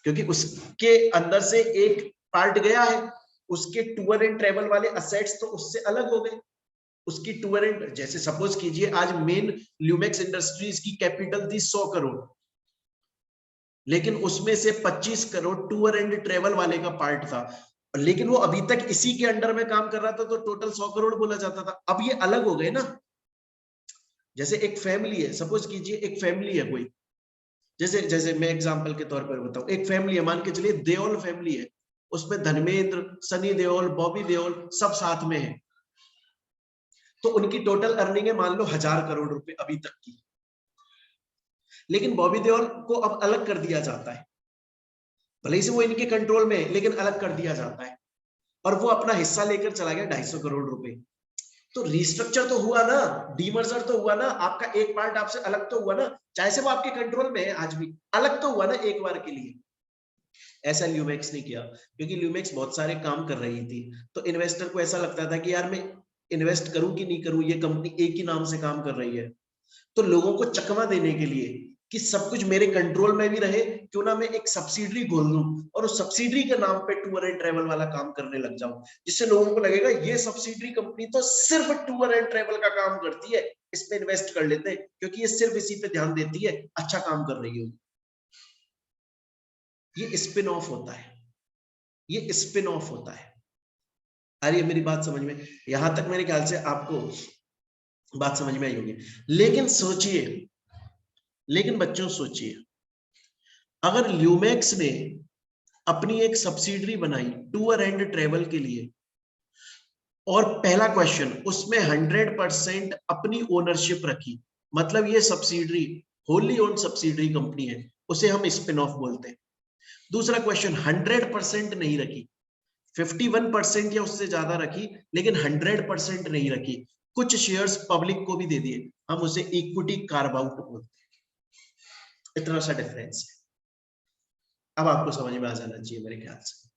क्योंकि उसके अंदर से एक पार्ट गया है, उसके टूर एंड ट्रेवल वाले असेट्स तो उससे अलग हो गए, उसकी टूर एंड, जैसे सपोज कीजिए आज मेन ल्यूमेक्स इंडस्ट्रीज की कैपिटल थी 100 करोड़, लेकिन उसमें से 25 करोड़ टूर एंड ट्रेवल वाले का पार्ट था, लेकिन वो अभी तक इसी के अंडर में काम कर रहा था तो टोटल 100 करोड़ बोला जाता था। अब ये अलग हो गए ना, जैसे एक फैमिली है, सपोज कीजिए एक फैमिली है कोई, जैसे जैसे मैं एग्जांपल के तौर पर बताऊं, एक फैमिली है, मान के चलिए देओल फैमिली है, उसमें धर्मेंद्र, सनी देओल, बॉबी देओल सब साथ में है, तो उनकी टोटल अर्निंग है मान लो 1000 करोड़ रुपए अभी तक की, लेकिन बॉबी देओल को अब अलग कर दिया जाता है, भले से वो इनके कंट्रोल में है लेकिन अलग कर दिया जाता है, और वो अपना हिस्सा लेकर चला गया 250 करोड़ रुपए। तो रिस्ट्रक्चर तो हुआ ना, डीमर्जर तो हुआ ना, आपका एक पार्ट आपसे अलग तो हुआ ना, चाहे से वो आपके कंट्रोल में है आज भी, अलग तो हुआ ना एक बार के लिए। ऐसा ल्यूमेक्स ने किया क्योंकि ल्यूमेक्स बहुत सारे काम कर रही थी, तो इन्वेस्टर को ऐसा लगता था कि यार मैं इन्वेस्ट करूं कि नहीं करूं, ये कंपनी एक ही नाम से काम कर रही है, तो लोगों को चकमा देने के लिए कि सब कुछ मेरे कंट्रोल में भी रहे, क्यों ना मैं एक सब्सिडरी खोल दूं और उस सब्सिडरी के नाम पे टूर एंड ट्रेवल वाला काम करने लग जाऊं, जिससे लोगों को लगेगा ये सब्सिडरी कंपनी तो सिर्फ टूर एंड ट्रेवल का काम करती है, इसमें इन्वेस्ट कर लेते हैं क्योंकि ये सिर्फ इसी पे ध्यान देती है, अच्छा काम कर रही होगी। ये स्पिन ऑफ होता है, ये स्पिन ऑफ होता है। अरे मेरी बात समझ में, यहां तक मेरे ख्याल से आपको बात समझ में आई होगी। लेकिन सोचिए, लेकिन बच्चों सोचिए, अगर ल्यूमेक्स ने अपनी एक सब्सिडरी बनाई टूर एंड ट्रेवल के लिए, और पहला क्वेश्चन उसमें 100% अपनी ओनरशिप रखी, मतलब ये subsidiary wholly owned subsidiary company है, उसे हम स्पिन ऑफ बोलते हैं। दूसरा क्वेश्चन 100% नहीं रखी, 51% या उससे ज्यादा रखी, लेकिन 100% नहीं रखी, कुछ शेयर्स पब्लिक को भी दे दिए, हम उसे इक्विटी कार्व आउट बोलते हैं। इतना सा डिफरेंस है, अब आपको समझ में आ जाना चाहिए मेरे ख्याल से।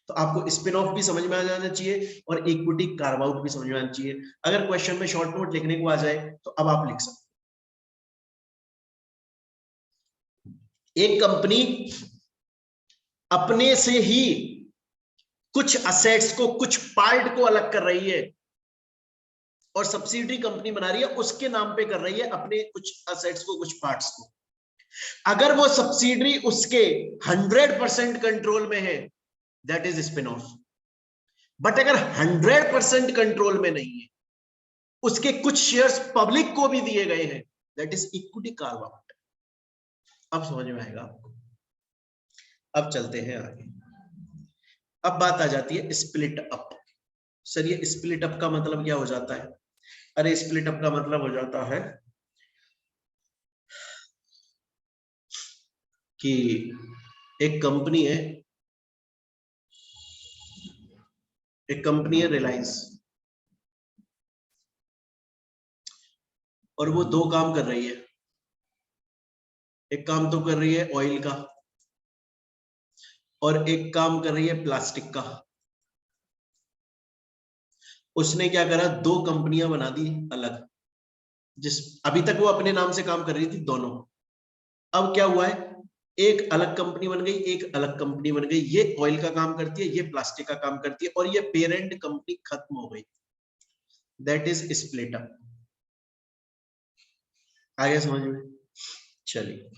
तो आपको स्पिन ऑफ भी समझ में आ जाना चाहिए और इक्विटी कार्व आउट भी समझ में आना चाहिए। अगर क्वेश्चन में शॉर्ट नोट लिखने को आ जाए तो अब आप लिख सकते, एक कंपनी अपने से ही कुछ असेट्स को, कुछ पार्ट को अलग कर रही है और सब्सिडरी कंपनी बना रही है, उसके नाम पे कर रही है अपने कुछ असेट्स को, कुछ पार्ट्स को। अगर वो सब्सिडरी उसके 100% कंट्रोल में है, that is spin off. But अगर 100% कंट्रोल में नहीं है, उसके कुछ शेयर्स पब्लिक को भी दिए गए हैं, that is equity carve out. अब समझ में आएगा आपको। अब चलते हैं आगे। अब बात आ जाती है स्प्लिट अप। सर ये स्प्लिट अप का मतलब क्या हो जाता है? अरे स्प्लिट अप का मतलब हो जाता है कि एक कंपनी है, रिलायंस, और वो दो काम कर रही है। एक काम तो कर रही है ऑयल का, और एक काम कर रही है प्लास्टिक का। उसने क्या करा, दो कंपनियां बना दी अलग, जिस अभी तक वो अपने नाम से काम कर रही थी दोनों। अब क्या हुआ है, एक अलग कंपनी बन गई, एक अलग कंपनी बन गई। ये ऑयल का काम करती है, ये प्लास्टिक का काम करती है, और ये पेरेंट कंपनी खत्म हो गई। That is split up. आ गया समझ में? चलिए,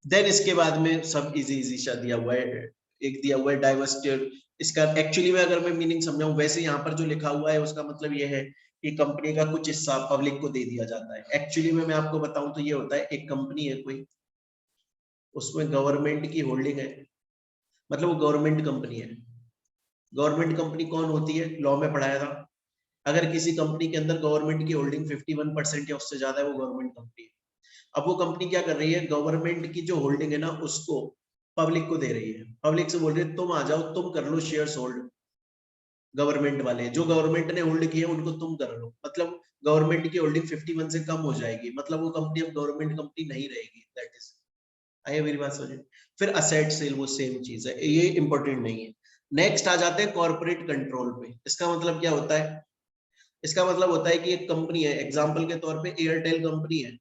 देन इसके बाद में सब इजी इजी सा दिया हुआ है। एक दिया हुआ है डाइवर्सिटी। इसका एक्चुअली में अगर मैं मीनिंग समझाऊं, वैसे यहाँ पर जो लिखा हुआ है उसका मतलब ये है कि कंपनी का कुछ हिस्सा पब्लिक को दे दिया जाता है। एक्चुअली में मैं आपको बताऊं तो ये होता है, एक कंपनी है कोई, उसमें गवर्नमेंट की होल्डिंग है, मतलब वो गवर्नमेंट कंपनी है। गवर्नमेंट कंपनी कौन होती है, लॉ में पढ़ाया था। अगर किसी कंपनी के अंदर गवर्नमेंट की होल्डिंग 51% या उससे ज्यादा है, वो गवर्नमेंट कंपनी है। अब वो कंपनी क्या कर रही है, गवर्नमेंट की जो होल्डिंग है ना, उसको पब्लिक को दे रही है। पब्लिक से बोल रही है तुम आ जाओ, तुम कर लो शेयर्स होल्ड। गवर्नमेंट वाले, जो गवर्नमेंट ने होल्ड किए उनको तुम कर लो। मतलब गवर्नमेंट की होल्डिंग 51 से कम हो जाएगी, मतलब वो कंपनी अब गवर्नमेंट कंपनी नहीं रहेगी। दैट इज, आइए मेरी बात समझे। फिर असेट सेल, वो सेम चीज है, ये इंपॉर्टेंट नहीं है। नेक्स्ट आ जाते हैं कॉर्पोरेट कंट्रोल पे। इसका मतलब क्या होता है, इसका मतलब होता है कि एक कंपनी है, एग्जांपल के तौर पे एयरटेल कंपनी है।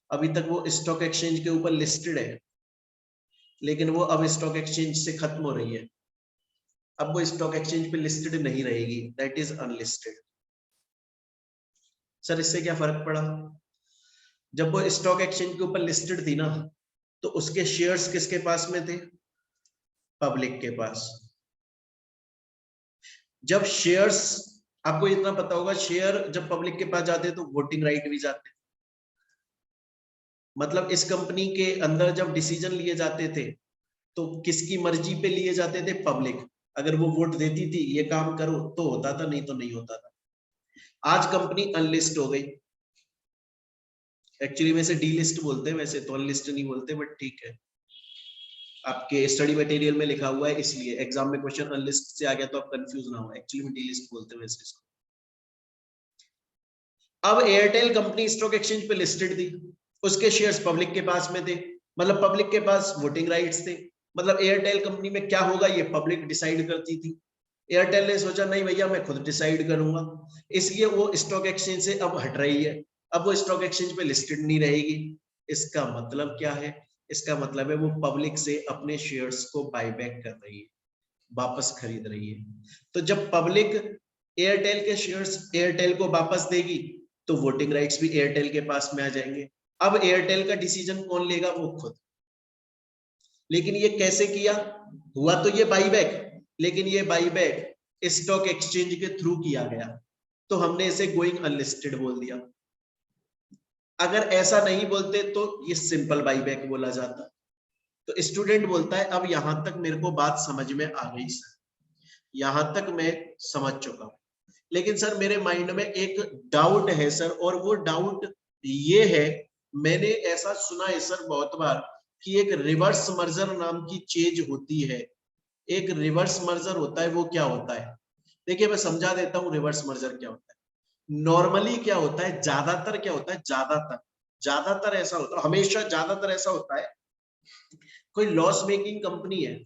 अभी तक वो स्टॉक एक्सचेंज के ऊपर लिस्टेड है, लेकिन वो अब स्टॉक एक्सचेंज से खत्म हो रही है। अब वो स्टॉक एक्सचेंज पे लिस्टेड नहीं रहेगी, दैट इज अनलिस्टेड। सर इससे क्या फर्क पड़ा, जब वो स्टॉक एक्सचेंज के ऊपर लिस्टेड थी ना, तो उसके शेयर्स किसके पास में थे, पब्लिक के पास। जब शेयर्स, आपको इतना पता होगा, शेयर जब पब्लिक के पास जाते हैं तो वोटिंग राइट भी जाते हैं। मतलब इस कंपनी के अंदर जब डिसीजन लिए जाते थे, तो किसकी मर्जी पे लिए जाते थे, पब्लिक। अगर वो वोट देती थी ये काम करो तो होता था, नहीं तो नहीं होता था। आज कंपनी अनलिस्ट हो गई। एक्चुअली में से डीलिस्ट बोलते हैं, वैसे तो अनलिस्ट नहीं बोलते, बट ठीक है, आपके स्टडी मटेरियल में लिखा हुआ है, इसलिए एग्जाम में क्वेश्चन अनलिस्ट से आ गया तो आप कंफ्यूज ना हो। एक्चुअली में डीलिस्ट बोलते हैं वैसे इसको। अब एयरटेल कंपनी स्टॉक एक्सचेंज पे लिस्टेड थी, उसके शेयर्स पब्लिक के पास में थे, मतलब पब्लिक के पास वोटिंग राइट्स थे। मतलब एयरटेल कंपनी में क्या होगा ये पब्लिक डिसाइड करती थी। एयरटेल ने सोचा नहीं भैया मैं खुद डिसाइड करूंगा, इसलिए वो स्टॉक एक्सचेंज से अब हट रही है। अब वो स्टॉक एक्सचेंज पे लिस्टेड नहीं रहेगी। इसका मतलब क्या है, इसका मतलब है वो पब्लिक से अपने शेयर्स को बायबैक कर रही है, वापस खरीद रही है। तो जब पब्लिक एयरटेल के शेयर्स एयरटेल को वापस देगी, तो वोटिंग राइट्स भी एयरटेल के पास में आ जाएंगे। अब एयरटेल का डिसीजन कौन लेगा, वो खुद। लेकिन ये कैसे किया, हुआ तो ये बाईबैक, लेकिन ये बाईबैक स्टॉक एक्सचेंज के थ्रू किया गया, तो हमने इसे गोइंग अनलिस्टेड बोल दिया। अगर ऐसा नहीं बोलते तो ये सिंपल बाईबैक बोला जाता। तो स्टूडेंट बोलता है अब यहां तक मेरे को बात समझ में आ गई सर, यहां तक मैं समझ चुका हूं, लेकिन सर मेरे माइंड में एक डाउट है सर, और वो डाउट ये है, मैंने ऐसा सुना है सर बहुत बार कि एक रिवर्स मर्जर नाम की चीज होती है। एक रिवर्स मर्जर होता है, वो क्या होता है, देखिए मैं समझा देता हूँ रिवर्स मर्जर क्या होता है। नॉर्मली क्या होता है, ज्यादातर क्या होता है, ज्यादातर ज्यादातर ऐसा होता है, हमेशा ज्यादातर ऐसा होता है, कोई लॉस मेकिंग कंपनी है,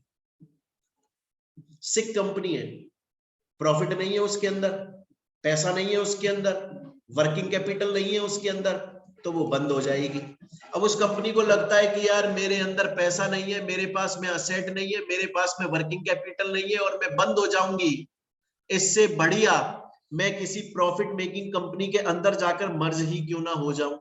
सिक कंपनी है, प्रॉफिट नहीं है उसके अंदर, पैसा नहीं है उसके अंदर, वर्किंग कैपिटल नहीं है उसके अंदर, तो वो बंद हो जाएगी। अब उस कंपनी को लगता है कि यार मेरे अंदर पैसा नहीं है, मेरे पास में असेट नहीं है, मेरे पास में वर्किंग कैपिटल नहीं है, और मैं बंद हो जाऊंगी। इससे बढ़िया मैं किसी प्रॉफिट मेकिंग कंपनी के अंदर जाकर मर्ज ही क्यों ना हो जाऊं।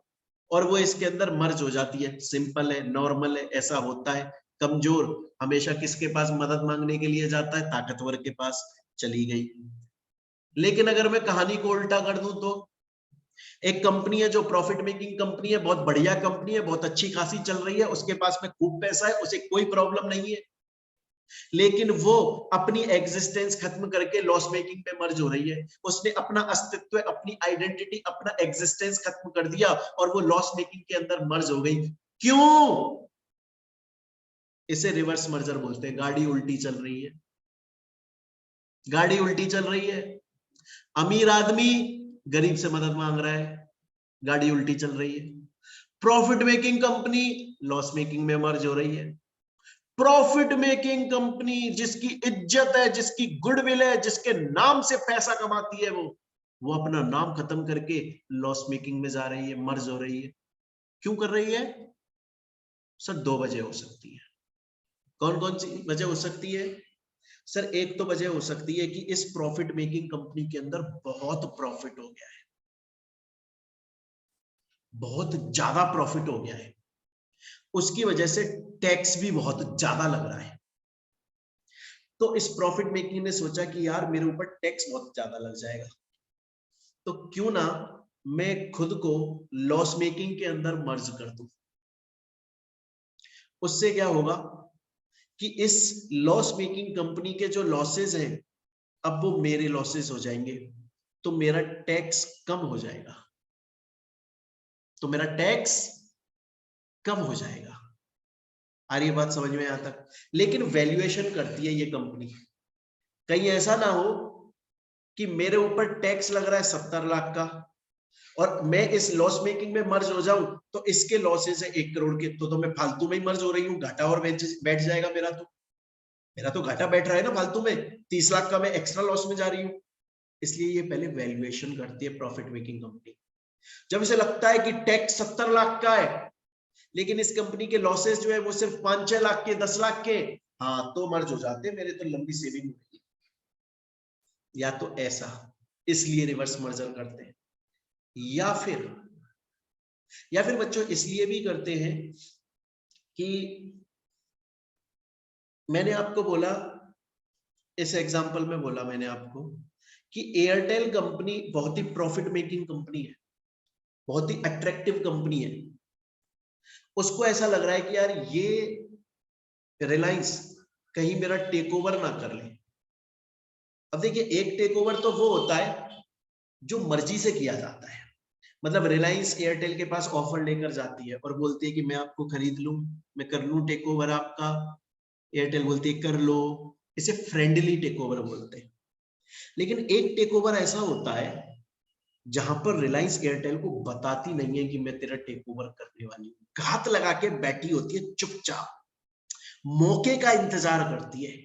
और वो इसके अंदर मर्ज हो जाती है, सिंपल है, नॉर्मल है, ऐसा होता है। कमजोर हमेशा किसके पास मदद मांगने के लिए जाता है, ताकतवर के पास चली गई। लेकिन अगर मैं कहानी को उल्टा कर दूं तो एक कंपनी है जो प्रॉफिट मेकिंग कंपनी है, बहुत बढ़िया कंपनी है, बहुत अच्छी खासी चल रही है, उसके पास में खूब पैसा है, उसे कोई प्रॉब्लम नहीं है, लेकिन वो अपनी एग्जिस्टेंस खत्म करके लॉस मेकिंग पे मर्ज हो रही है। उसने अपना अस्तित्व, अपनी आइडेंटिटी, अपना एग्जिस्टेंस खत्म कर दिया और वो लॉस मेकिंग के अंदर मर्ज हो गई। क्यों? इसे रिवर्स मर्जर बोलते हैं। गाड़ी उल्टी चल रही है, गाड़ी उल्टी चल रही है, अमीर आदमी गरीब से मदद मांग रहा है, गाड़ी उल्टी चल रही है। Profit making company loss making में मर्ज हो रही है। प्रॉफिट मेकिंग कंपनी जिसकी इज्जत है, जिसकी गुडविल है, जिसके नाम से पैसा कमाती है, वो अपना नाम खत्म करके लॉस मेकिंग में जा रही है, मर्ज हो रही है। क्यों कर रही है सर? 2 वजह हो सकती है। कौन कौन सी वजह हो सकती है सर? एक तो वजह हो सकती है कि इस प्रॉफिट मेकिंग कंपनी के अंदर बहुत प्रॉफिट हो गया है, बहुत ज्यादा प्रॉफिट हो गया है, उसकी वजह से टैक्स भी बहुत ज्यादा लग रहा है। तो इस प्रॉफिट मेकिंग ने सोचा कि यार मेरे ऊपर टैक्स बहुत ज्यादा लग जाएगा, तो क्यों ना मैं खुद को लॉस मेकिंग के अंदर मर्ज कर दूं। उससे क्या होगा कि इस लॉस मेकिंग कंपनी के जो लॉसेस हैं अब वो मेरे लॉसेस हो जाएंगे, तो मेरा टैक्स कम हो जाएगा, तो मेरा टैक्स कम हो जाएगा। आ रही है बात समझ में? यहां तक। लेकिन वैल्यूएशन करती है ये कंपनी, कहीं ऐसा ना हो कि मेरे ऊपर टैक्स लग रहा है 70 लाख का और मैं इस लॉस मेकिंग में मर्ज हो जाऊं तो इसके लॉसेस है 1 करोड़ के, तो मैं फालतू में ही मर्ज हो रही हूँ, घाटा और बैठ जाएगा मेरा तो घाटा बैठ रहा है ना फालतू में, 30 लाख का मैं एक्स्ट्रा लॉस में जा रही हूँ। इसलिए ये पहले वैल्यूएशन करती है प्रॉफिट मेकिंग कंपनी। जब इसे लगता है कि टैक्स 70 लाख का है लेकिन इस कंपनी के लॉसेस जो है वो सिर्फ 5-6 लाख के, 10 लाख के, हाँ तो मर्ज हो जाते हैं, मेरे तो लंबी सेविंग होगी। या तो ऐसा, इसलिए रिवर्स मर्जर करते हैं, या फिर बच्चों इसलिए भी करते हैं कि मैंने आपको बोला, इस एग्जांपल में बोला मैंने आपको कि एयरटेल कंपनी बहुत ही प्रॉफिट मेकिंग कंपनी है, बहुत ही अट्रैक्टिव कंपनी है। उसको ऐसा लग रहा है कि यार ये रिलायंस कहीं मेरा टेक ओवर ना कर ले। अब देखिए एक टेक ओवर तो वो होता है जो मर्जी से किया जाता है, मतलब रिलायंस एयरटेल के पास ऑफर लेकर जाती है और बोलती है कि मैं आपको खरीद लूं, मैं कर लूं टेक ओवर आपका। एयरटेल बोलती है कर लो, इसे फ्रेंडली टेक ओवर बोलते हैं। लेकिन एक टेक ओवर ऐसा होता है जहां पर रिलायंस एयरटेल को बताती नहीं है कि मैं तेरा टेक ओवर करने वाली हूं, घात लगा के बैठी होती है चुपचाप, मौके का इंतजार करती है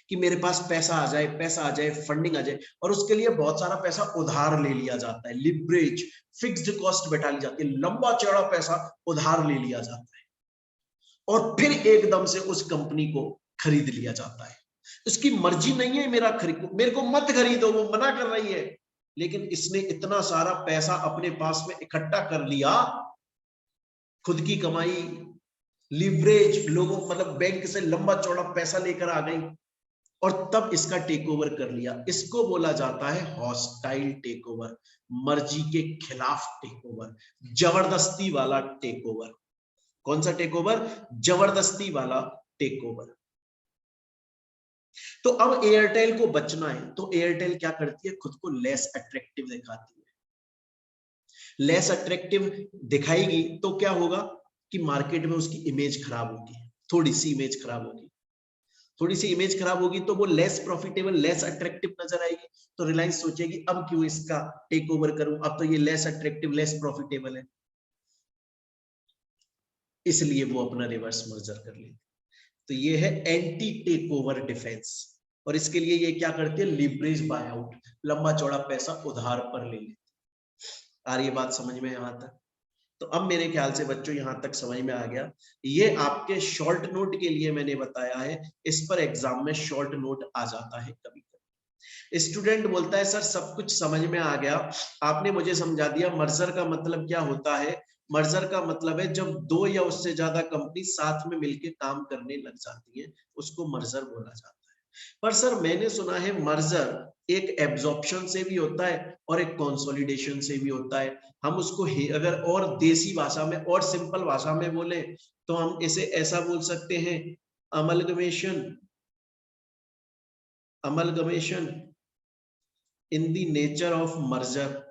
कि मेरे पास पैसा आ जाए, पैसा आ जाए, फंडिंग आ जाए, और उसके लिए बहुत सारा पैसा उधार ले लिया जाता है, लिवरेज, फिक्स्ड कॉस्ट बैठा ली जाती है, लंबा चौड़ा पैसा उधार ले लिया जाता है और फिर एकदम से उस कंपनी को खरीद लिया जाता है। उसकी मर्जी नहीं है मेरे को मत खरीदो, वो मना कर रही है, लेकिन इसने इतना सारा पैसा अपने पास में इकट्ठा कर लिया, खुद की कमाई, लिवरेज, लोगों मतलब बैंक से लंबा चौड़ा पैसा लेकर आ गई और तब इसका टेक ओवर कर लिया। इसको बोला जाता है हॉस्टाइल टेक ओवर, मर्जी के खिलाफ टेक ओवर, जबरदस्ती वाला टेक ओवर। कौन सा टेक ओवर? जबरदस्ती वाला टेक ओवर। तो अब एयरटेल को बचना है तो एयरटेल क्या करती है? खुद को लेस अट्रैक्टिव दिखाती है। लेस अट्रैक्टिव दिखाएगी तो क्या होगा कि मार्केट में उसकी इमेज खराब होगी, थोड़ी सी इमेज खराब होगी, थोड़ी सी इमेज खराब होगी तो वो लेस प्रॉफिटेबल, लेस अट्रैक्टिव नजर आएगी। तो रिलायंस सोचेगी अब क्यों इसका टेक ओवर करूं, अब तो ये लेस अट्रैक्टिव, लेस प्रॉफिटेबल है, इसलिए वो अपना रिवर्स मर्जर कर लेती। तो ये है एंटी टेक ओवर डिफेंस, और इसके लिए ये क्या करती है? लिवरेज बाय आउट, लंबा चौड़ा पैसा उधार पर ले लेती। आ रही है बात समझ में यहां तक? तो अब मेरे ख्याल से बच्चों यहां तक समझ में आ गया। ये आपके शॉर्ट नोट के लिए मैंने बताया है, इस पर एग्जाम में शॉर्ट नोट आ जाता है कभी कभी। स्टूडेंट बोलता है सर सब कुछ समझ में आ गया, आपने मुझे समझा दिया, मर्जर का मतलब क्या होता है? मर्जर का मतलब है जब 2 या उससे ज्यादा कंपनी साथ में मिलकर काम करने लग जाती है, उसको मर्जर बोला जाता है। पर सर मैंने सुना है मर्जर एक एब्जॉर्प्शन से भी होता है और एक कंसोलिडेशन से भी होता है। हम उसको अगर और देसी भाषा में और सिंपल भाषा में बोले तो हम इसे ऐसा बोल सकते हैं, amalgamation, amalgamation in the nature of merger.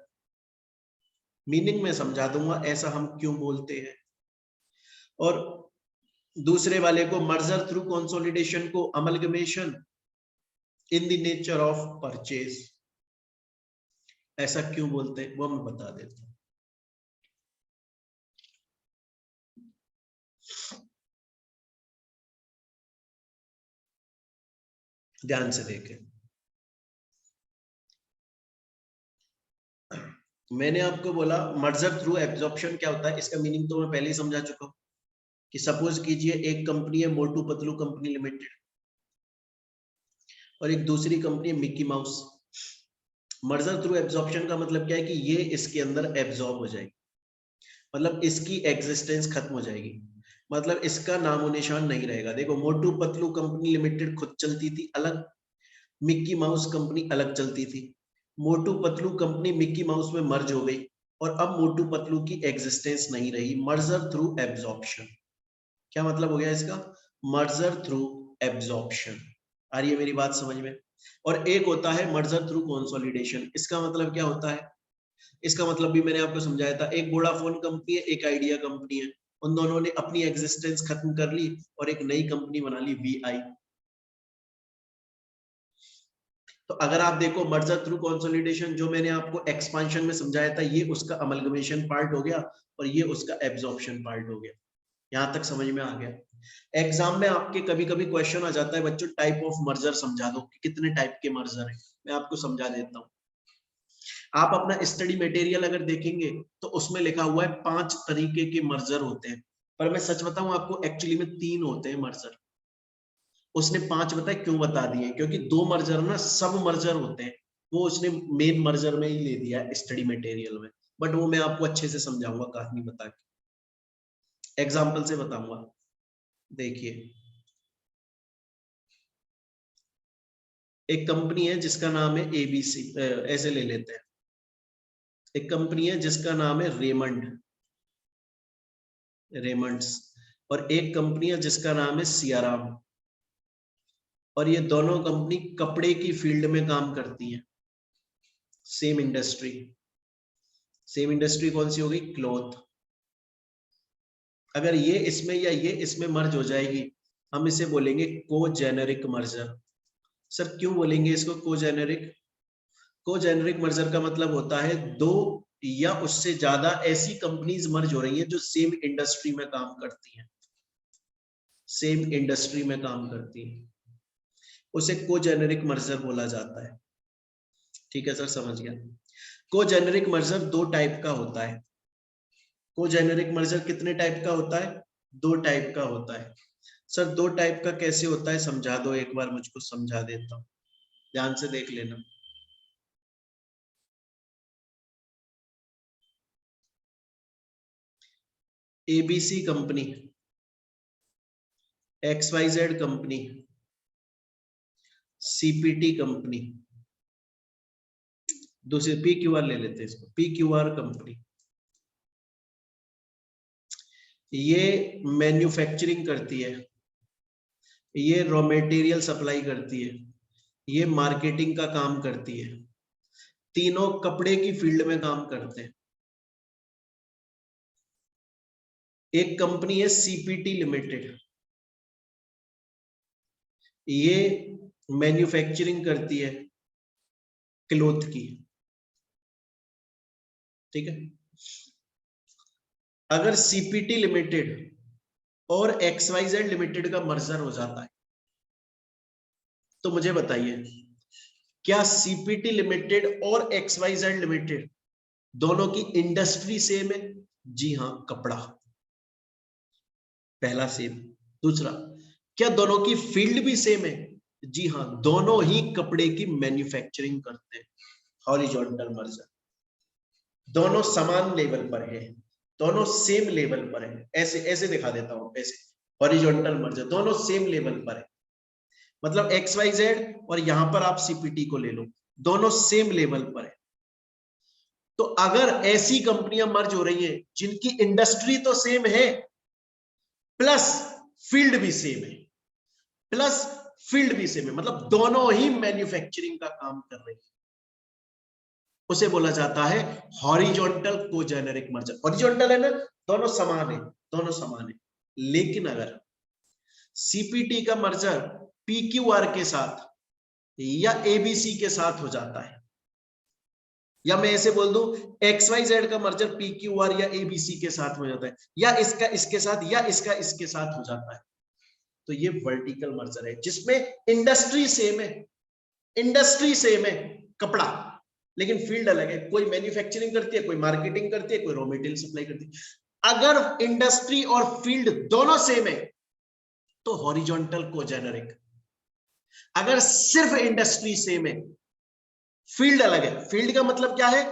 Meaning में समझा दूंगा ऐसा हम क्यों बोलते हैं। और दूसरे वाले को मर्जर थ्रू कंसोलिडेशन को amalgamation in the nature of purchase. ऐसा क्यों बोलते हैं वो मैं बता देता हूं। ध्यान से देखें, मैंने आपको बोला मर्जर थ्रू एब्जॉर्प्शन क्या होता है, इसका मीनिंग तो मैं पहले ही समझा चुका हूं कि सपोज कीजिए एक कंपनी है मोटू पतलू कंपनी लिमिटेड और एक दूसरी कंपनी है Mickey mouse. Merger through absorption का मतलब क्या है कि ये इसके अंदर एब्जॉर्ब हो जाएगी, मतलब इसकी एग्जिस्टेंस खत्म हो जाएगी, मतलब इसका नामो निशान नहीं रहेगा। देखो मोटू पतलू कंपनी लिमिटेड खुद चलती थी अलग, मिक्की माउस कंपनी अलग चलती थी। Motu Patlu company Mickey mouse में मर्ज हो गई और अब मोटू पतलू की एग्जिस्टेंस नहीं रही। मर्जर थ्रू एब्जॉर्प्शन, क्या मतलब हो गया इसका? Merger through absorption. आ रही है मेरी बात समझ में? और एक होता है मर्जर थ्रू कंसोलिडेशन। इसका मतलब क्या होता है? इसका मतलब भी मैंने आपको समझाया था। एक वोडाफोन कंपनी है, एक आइडिया कंपनी है, उन दोनों ने अपनी एग्जिस्टेंस खत्म कर ली और एक नई कंपनी बना ली VI। तो अगर आप देखो मर्जर थ्रू कंसोलिडेशन जो मैंने आपको एक्सपांशन में समझाया था, ये उसका अमलगमेशन पार्ट हो गया और ये उसका एब्जॉर्प्शन पार्ट हो गया। यहां तक समझ में आ गया? एग्जाम में आपके कभी कभी क्वेश्चन आ जाता है बच्चों टाइप ऑफ मर्जर समझा दो कि कितने टाइप के मर्जर है। मैं आपको समझा देता हूं। आप अपना स्टडी मटेरियल अगर देखेंगे तो उसमें लिखा हुआ है 5 तरीके के मर्जर होते हैं, पर मैं सच बताऊं आपको एक्चुअली में 3 होते हैं मर्जर। उसने 5 बताए, क्यों बता दिए? क्योंकि 2 मर्जर ना सब मर्जर होते हैं, वो उसने मेन मर्जर में ही ले दिया है स्टडी मटेरियल में। बट वो मैं आपको अच्छे से समझाऊंगा कहानी बता के, एग्जाम्पल से बताऊंगा। देखिए एक कंपनी है जिसका नाम है ABC, ऐसे ले लेते हैं। एक कंपनी है जिसका नाम है रेमंड्स, और एक कंपनी है जिसका नाम है सियाराम। और ये दोनों कंपनी कपड़े की फील्ड में काम करती हैं। Same industry. सेम इंडस्ट्री कौन सी होगी? क्लॉथ। अगर ये इसमें या ये इसमें मर्ज हो जाएगी, हम इसे बोलेंगे को जेनेरिक मर्जर। सर क्यों बोलेंगे इसको को जेनेरिक? को जेनेरिक मर्जर का मतलब होता है दो या उससे ज्यादा ऐसी कंपनीज मर्ज हो रही हैं जो सेम इंडस्ट्री में काम करती हैं, सेम इंडस्ट्री में काम करती हैं, उसे को जेनेरिक मर्जर बोला जाता है। ठीक है सर, समझ गया। को जेनेरिक मर्जर 2 टाइप का होता है। को जेनेरिक मर्जर कितने टाइप का होता है? 2 टाइप का होता है। सर 2 टाइप का कैसे होता है समझा दो, एक बार मुझको समझा देता हूं, ध्यान से देख लेना। ABC company, XYZ company, CPT company, दूसरी PQR ले लेते हैं इसको, PQR कंपनी। ये मैन्युफैक्चरिंग करती है, ये रॉ मटेरियल सप्लाई करती है, ये मार्केटिंग का काम करती है। तीनों कपड़े की फील्ड में काम करते हैं। एक कंपनी है CPT लिमिटेड, ये मैन्युफैक्चरिंग करती है क्लोथ की। ठीक है, अगर CPT लिमिटेड और XYZ लिमिटेड का मर्जर हो जाता है तो मुझे बताइए क्या CPT लिमिटेड और XYZ लिमिटेड दोनों की इंडस्ट्री सेम है? जी हाँ, कपड़ा। पहला सेम। दूसरा, क्या दोनों की फील्ड भी सेम है? जी हाँ, दोनों ही कपड़े की मैन्युफैक्चरिंग करते हैं। हॉरिजॉन्टल मर्जर, दोनों समान लेवल पर है, दोनों सेम लेवल पर है। ऐसे ऐसे दिखा देता हूं, ऐसे हॉरिजॉन्टल मर्जर दोनों सेम लेवल पर है, मतलब XYZ और यहां पर आप CPT को ले लो, दोनों सेम लेवल पर है। तो अगर ऐसी कंपनियां मर्ज हो रही हैं जिनकी इंडस्ट्री तो सेम है प्लस फील्ड भी सेम है, प्लस फील्ड भी सेम है, मतलब दोनों ही मैन्युफैक्चरिंग का काम कर रही है, उसे बोला जाता है हॉरिजॉन्टल कोजेनेरिक मर्जर। हॉरिजॉन्टल है ना, दोनों समान है, दोनों समान है। लेकिन अगर सीपीटी का मर्जर पीक्यूआर के साथ या एबीसी के साथ हो जाता है, या मैं ऐसे बोल दूं XYZ का मर्जर पीक्यूआर या एबीसी के साथ हो जाता है, या इसका इसके साथ या इसका इसके साथ हो जाता है। तो ये वर्टिकल मर्जर है जिसमें इंडस्ट्री सेम है, इंडस्ट्री सेम है कपड़ा, लेकिन फील्ड अलग है। कोई मैन्युफैक्चरिंग करती है, कोई मार्केटिंग करती है, कोई रॉ मटेरियल सप्लाई करती है। अगर इंडस्ट्री और फील्ड दोनों सेम है तो हॉरिजॉन्टल कोजेनरिक। अगर सिर्फ इंडस्ट्री सेम है, फील्ड अलग है, फील्ड का मतलब क्या है,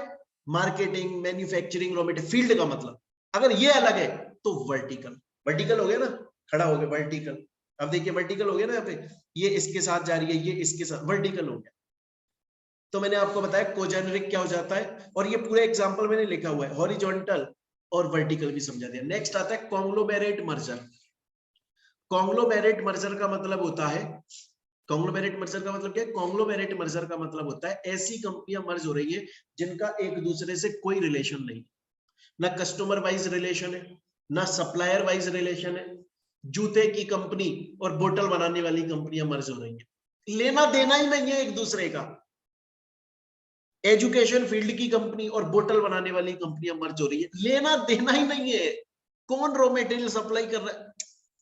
marketing, manufacturing, raw material, field का मतलब अगर ये अलग है तो वर्टिकल। वर्टिकल हो गया ना, खड़ा हो गया वर्टिकल। अब देखिए वर्टिकल हो गया ना, यहाँ पे ये इसके साथ जा रही है, ये इसके साथ, वर्टिकल हो गया। तो मैंने आपको बताया कोजेनरिक क्या हो जाता है, और ये पूरे एग्जांपल मैंने लिखा हुआ है, हॉरिजॉन्टल और वर्टिकल भी समझा दिया। नेक्स्ट आता है कॉन्ग्लोमेरेट मर्जर। कॉन्ग्लोमेरेट मर्जर का मतलब होता है, कॉन्ग्लोमेरेट मर्जर का मतलब क्या है, कॉन्ग्लोमेरेट मर्जर का मतलब होता है ऐसी कंपनियां मर्ज हो रही है जिनका एक दूसरे से कोई रिलेशन नहीं, ना कस्टमर वाइज रिलेशन है, ना सप्लायर वाइज रिलेशन है। जूते की कंपनी और बोतल बनाने वाली कंपनियां मर्ज हो रही है, लेना देना ही नहीं है एक दूसरे का। एजुकेशन फील्ड की कंपनी और बोतल बनाने वाली कंपनियां मर्ज हो रही है, लेना देना ही नहीं है। कौन रॉ मटेरियल सप्लाई कर रहा है,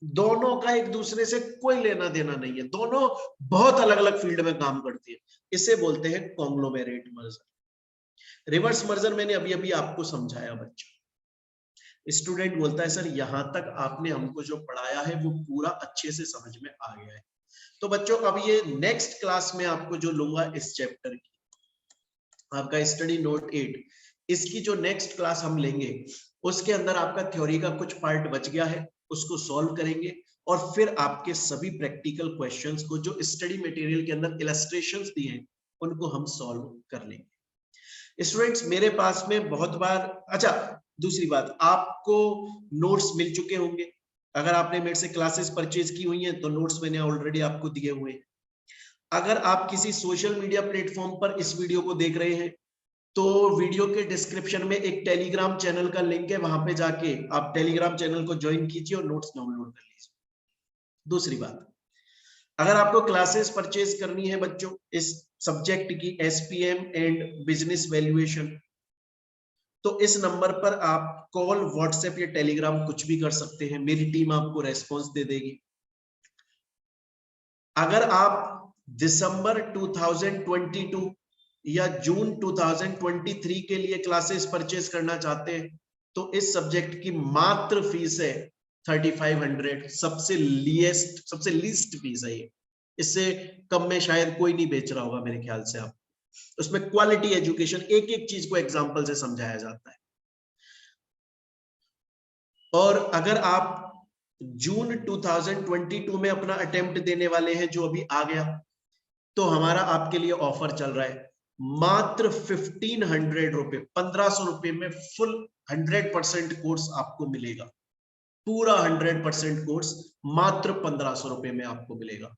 दोनों का एक दूसरे से कोई लेना देना नहीं है, दोनों बहुत अलग अलग फील्ड में काम करती है। इसे बोलते हैं कॉन्ग्लोमेरेट मर्जर। रिवर्स मर्जर मैंने अभी अभी आपको समझाया बच्चों। स्टूडेंट बोलता है सर यहां तक आपने हमको जो पढ़ाया है वो पूरा अच्छे से समझ में आ गया है। तो बच्चों अब ये नेक्स्ट क्लास में आपको जो लूंगा इस चैप्टर की, आपका स्टडी नोट 8, इसकी जो नेक्स्ट क्लास हम लेंगे उसके अंदर आपका थ्योरी का कुछ पार्ट बच गया है, उसको सॉल्व करेंगे, और फिर आपके सभी प्रैक्टिकल क्वेश्चंस को जो स्टडी मटेरियल के अंदर इलस्ट्रेशंस दिए हैं उनको हम सॉल्व कर लेंगे। स्टूडेंट्स मेरे पास में बहुत बार, अच्छा दूसरी बात, आपको नोट्स मिल चुके होंगे। अगर आपने मेरे से क्लासेस परचेज की हुई हैं तो नोट्स मैंने ऑलरेडी आपको दिए हुए हैं। अगर आप किसी सोशल मीडिया प्लेटफॉर्म पर इस वीडियो को देख रहे हैं तो वीडियो के डिस्क्रिप्शन में एक टेलीग्राम चैनल का लिंक है, वहां पे जाके आप टेलीग्राम चैनल को ज्वाइन कीजिए और नोट्स डाउनलोड कर लीजिए। दूसरी बात, अगर आपको क्लासेस परचेज करनी है बच्चों इस सब्जेक्ट की, एसपीएम एंड बिजनेस वैल्यूएशन, तो इस नंबर पर आप कॉल, व्हाट्सएप या टेलीग्राम कुछ भी कर सकते हैं, मेरी टीम आपको रेस्पॉन्स दे देगी। अगर आप दिसंबर 2022 या जून 2023 के लिए क्लासेस परचेज करना चाहते हैं तो इस सब्जेक्ट की मात्र फीस है 3500, सबसे लीस्ट फीस है ये। इससे कम में शायद कोई नहीं बेच रहा होगा मेरे ख्याल से। आप उसमें क्वालिटी एजुकेशन, एक एक चीज को एग्जांपल से समझाया जाता है। और अगर आप जून 2022 में अपना अटेम्प्ट देने वाले हैं जो अभी आ गया, तो हमारा आपके लिए ऑफर चल रहा है, मात्र 1500 रुपए, 1500 रुपए में फुल 100% कोर्स आपको मिलेगा। पूरा 100% कोर्स मात्र 1500 रुपए में आपको मिलेगा।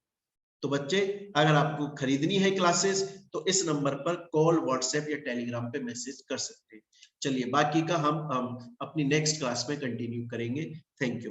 तो बच्चे अगर आपको खरीदनी है क्लासेस तो इस नंबर पर कॉल, व्हाट्सएप या टेलीग्राम पे मैसेज कर सकते हैं। चलिए बाकी का हम अपनी नेक्स्ट क्लास में कंटिन्यू करेंगे। Thank you.